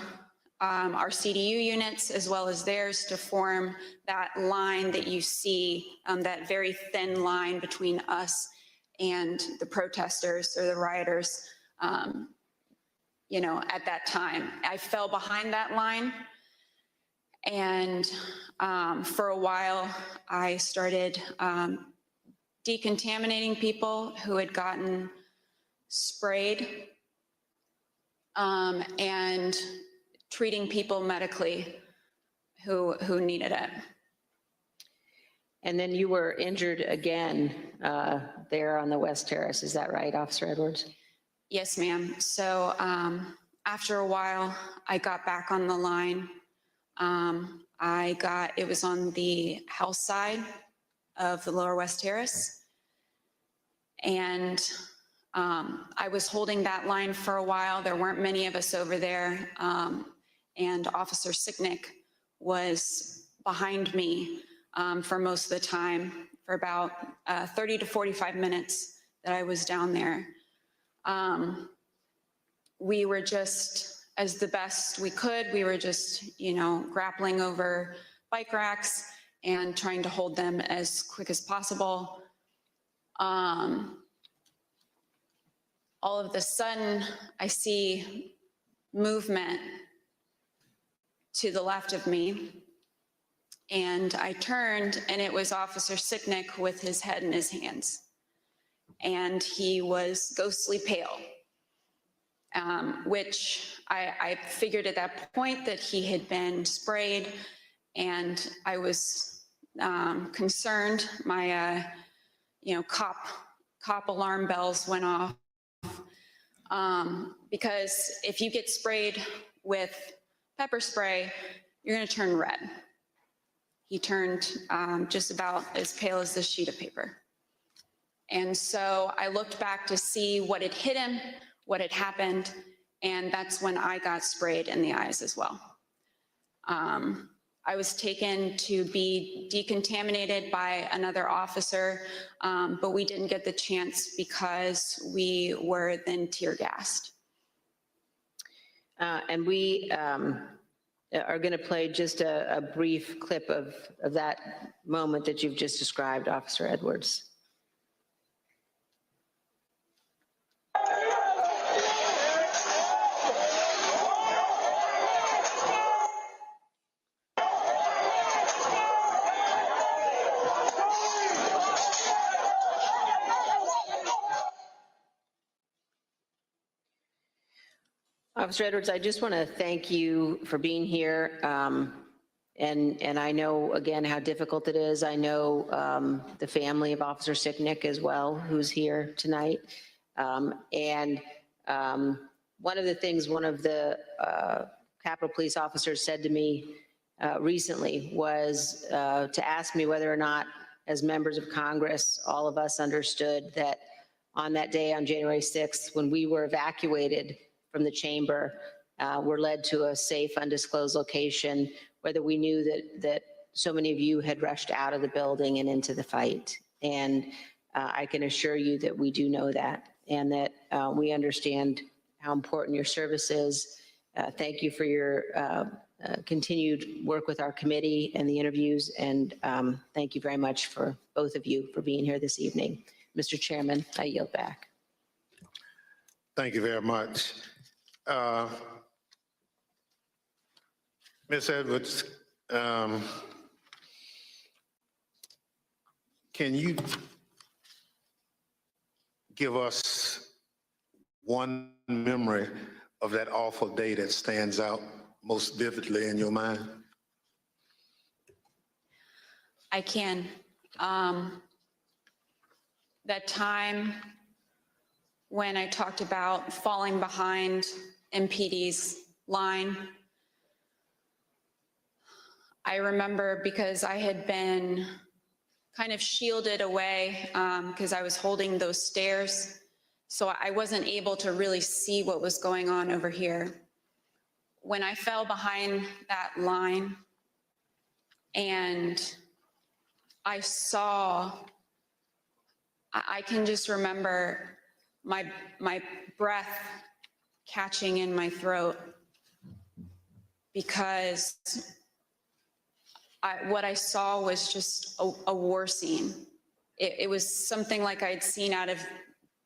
our CDU units as well as theirs to form that line that you see, that very thin line between us and the protesters or the rioters, at that time. I fell behind that line, and for a while I started decontaminating people who had gotten sprayed and treating people medically who needed it. And then you were injured again there on the West Terrace. Is that right, Officer Edwards? Yes, ma'am. So after a while, I got back on the line. It was on the house side of the Lower West Terrace. And I was holding that line for a while. There weren't many of us over there. And Officer Sicknick was behind me for most of the time, for about 30 to 45 minutes that I was down there. We were just, as the best we could, we were just, grappling over bike racks and trying to hold them as quick as possible. All of a sudden, I see movement to the left of me. And I turned, and it was Officer Sicknick with his head in his hands. And he was ghostly pale, which I figured at that point that he had been sprayed, and I was concerned. My, cop alarm bells went off. Because if you get sprayed with pepper spray, you're going to turn red. He turned just about as pale as this sheet of paper. And so I looked back to see what had hit him, what had happened, and that's when I got sprayed in the eyes as well. I was taken to be decontaminated by another officer, but we didn't get the chance because we were then tear gassed. And we are going to play just a brief clip of that moment that you've just described, Officer Edwards. Officer Edwards, I just want to thank you for being here. And I know, again, how difficult it is. I know the family of Officer Sicknick as well, who's here tonight. And one of the things one of the Capitol Police officers said to me recently was to ask me whether or not, as members of Congress, all of us understood that on that day, on January 6th, when we were evacuated from the chamber, were led to a safe, undisclosed location, whether we knew that so many of you had rushed out of the building and into the fight. And I can assure you that we do know that, and that we understand how important your service is. Thank you for your continued work with our committee and the interviews, and thank you very much for both of you for being here this evening. Mr. Chairman, I yield back. Thank you very much. Ms. Edwards, can you give us one memory of that awful day that stands out most vividly in your mind? I can. That time when I talked about falling behind MPD's line, I remember because I had been kind of shielded away because I was holding those stairs, so I wasn't able to really see what was going on over here. When I fell behind that line and I saw, I can just remember my breath catching in my throat, because what I saw was just a war scene. It was something like I'd seen out of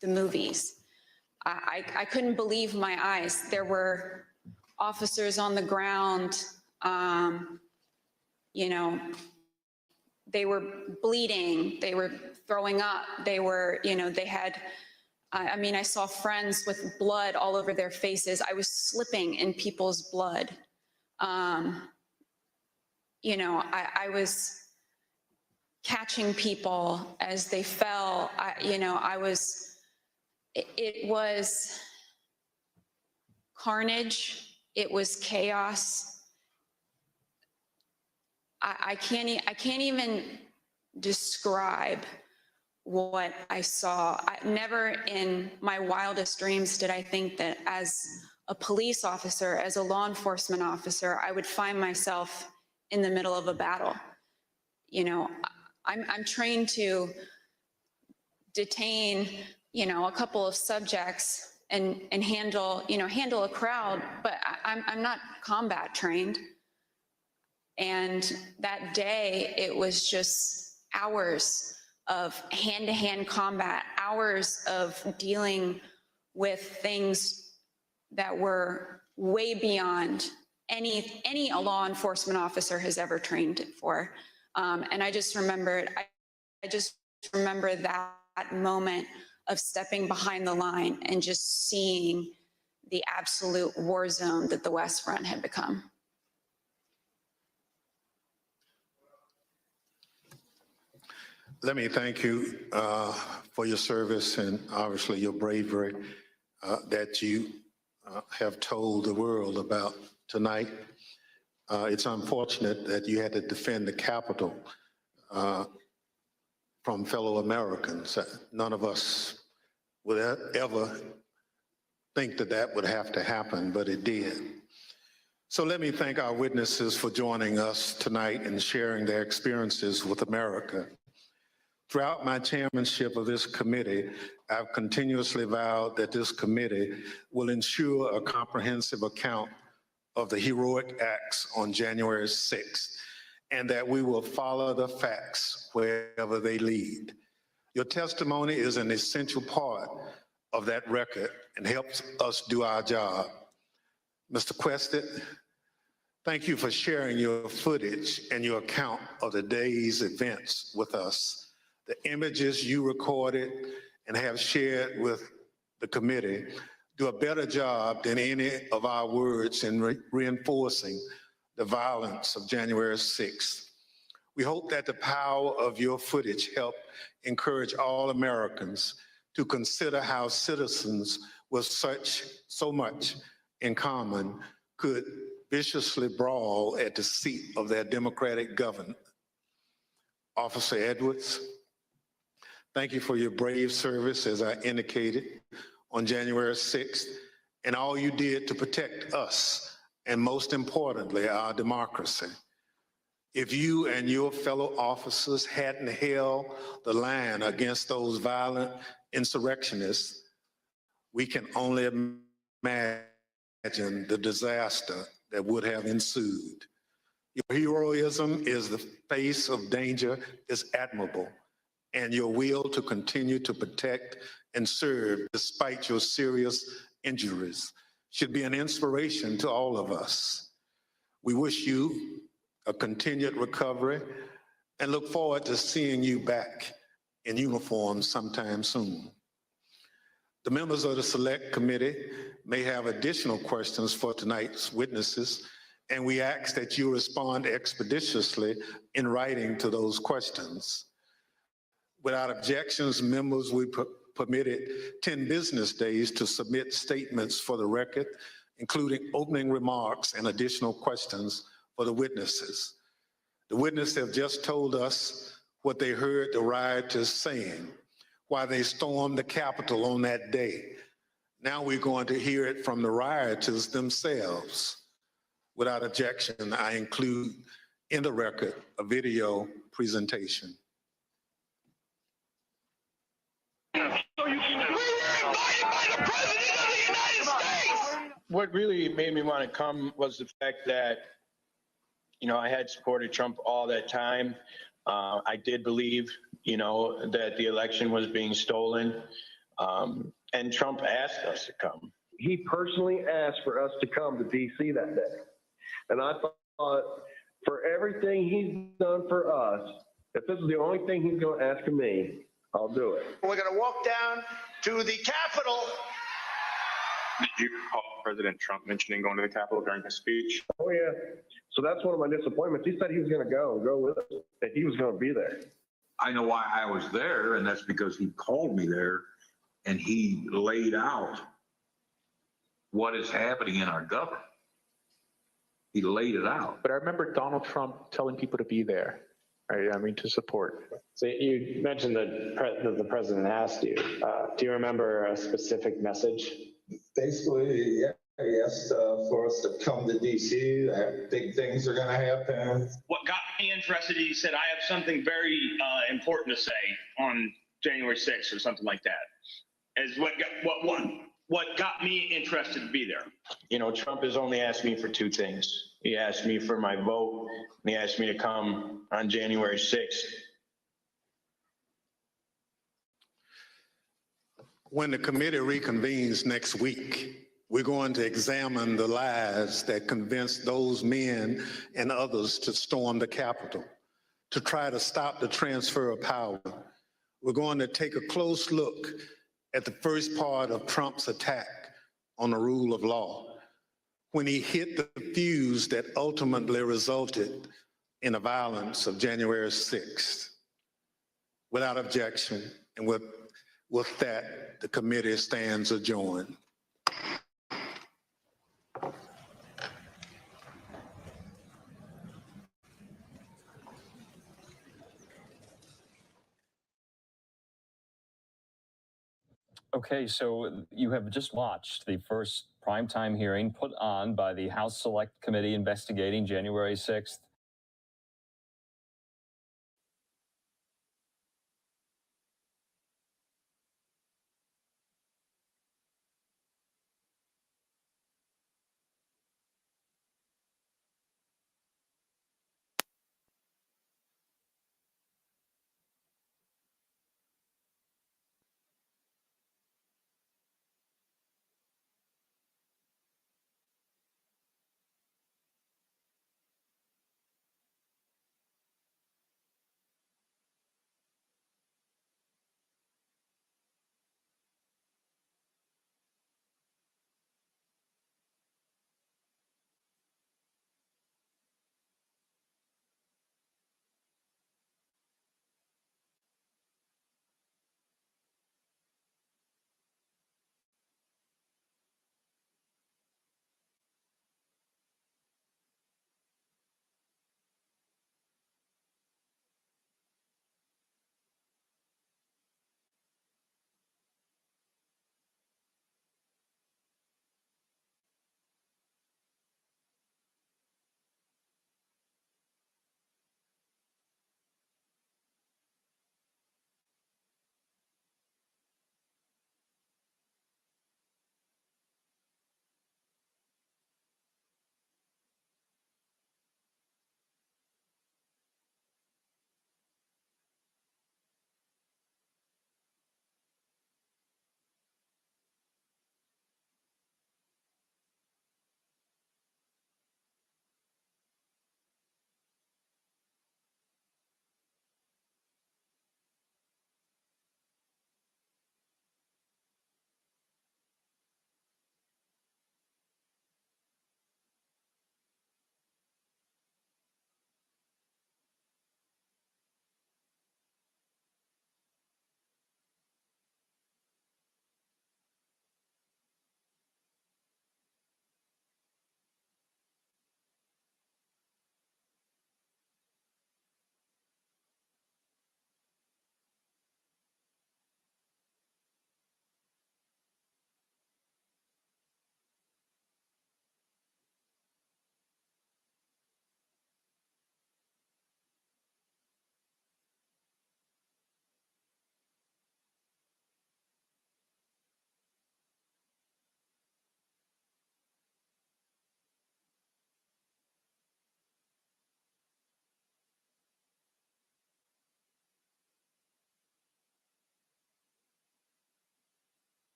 the movies. I couldn't believe my eyes. There were officers on the ground, they were bleeding, they were throwing up, they were, they had, I saw friends with blood all over their faces. I was slipping in people's blood. You know, I was catching people as they fell. It was carnage. It was chaos. I can't even describe what I saw. Never in my wildest dreams did I think that as a police officer, as a law enforcement officer, I would find myself in the middle of a battle. You know, I'm trained to detain, you know, a couple of subjects and handle a crowd, but I'm not combat trained. And that day, it was just hours of hand-to-hand combat, hours of dealing with things that were way beyond any law enforcement officer has ever trained for. And I just remembered, I just remember that moment of stepping behind the line and just seeing the absolute war zone that the West Front had become. Let me thank you for your service and obviously your bravery that you have told the world about tonight. It's unfortunate that you had to defend the Capitol from fellow Americans. None of us would ever think that that would have to happen, but it did. So let me thank our witnesses for joining us tonight and sharing their experiences with America. Throughout my chairmanship of this committee, I've continuously vowed that this committee will ensure a comprehensive account of the heroic acts on January 6th, and that we will follow the facts wherever they lead. Your testimony is an essential part of that record and helps us do our job. Mr. Quested, thank you for sharing your footage and your account of the day's events with us. The images you recorded and have shared with the committee do a better job than any of our words in reinforcing the violence of January 6th. We hope that the power of your footage help encourage all Americans to consider how citizens with so much in common could viciously brawl at the seat of their democratic government. Officer Edwards, thank you for your brave service, as I indicated, on January 6th, and all you did to protect us, and most importantly, our democracy. If you and your fellow officers hadn't held the line against those violent insurrectionists, we can only imagine the disaster that would have ensued. Your heroism is the face of danger is admirable, and your will to continue to protect and serve despite your serious injuries should be an inspiration to all of us. We wish you a continued recovery and look forward to seeing you back in uniform sometime soon. The members of the Select Committee may have additional questions for tonight's witnesses, and we ask that you respond expeditiously in writing to those questions. Without objections, members will be permitted 10 business days to submit statements for the record, including opening remarks and additional questions for the witnesses. The witnesses have just told us what they heard the rioters saying, why they stormed the Capitol on that day. Now we're going to hear it from the rioters themselves. Without objection, I include in the record a video presentation. What really made me want to come was the fact that, you know, I had supported Trump all that time. I did believe, you know, that the election was being stolen, and Trump asked us to come. He personally asked for us to come to D.C. that day. And I thought, for everything he's done for us, if this is the only thing he's going to ask of me, I'll do it. We're going to walk down to the Capitol Did you recall President Trump mentioning going to the Capitol during his speech? Oh, yeah. So that's one of my disappointments. He said he was going to go with us, that he was going to be there. I know why I was there, and that's because he called me there and he laid out what is happening in our government. He laid it out. But I remember Donald Trump telling people to be there, right? I mean, to support. So you mentioned that the president asked you. Do you remember a specific message? Basically, yeah, he asked for us to come to DC, that big things are gonna happen. What got me interested, he said, I have something very important to say on January 6th or something like that. Is what got me interested to be there. You know, Trump has only asked me for two things. He asked me for my vote, and he asked me to come on January 6th. When the committee reconvenes next week, we're going to examine the lies that convinced those men and others to storm the Capitol, to try to stop the transfer of power. We're going to take a close look at the first part of Trump's attack on the rule of law, when he hit the fuse that ultimately resulted in the violence of January 6th. Without objection, and with that, the committee stands adjourned. Okay, so you have just watched the first primetime hearing put on by the House Select Committee investigating January 6th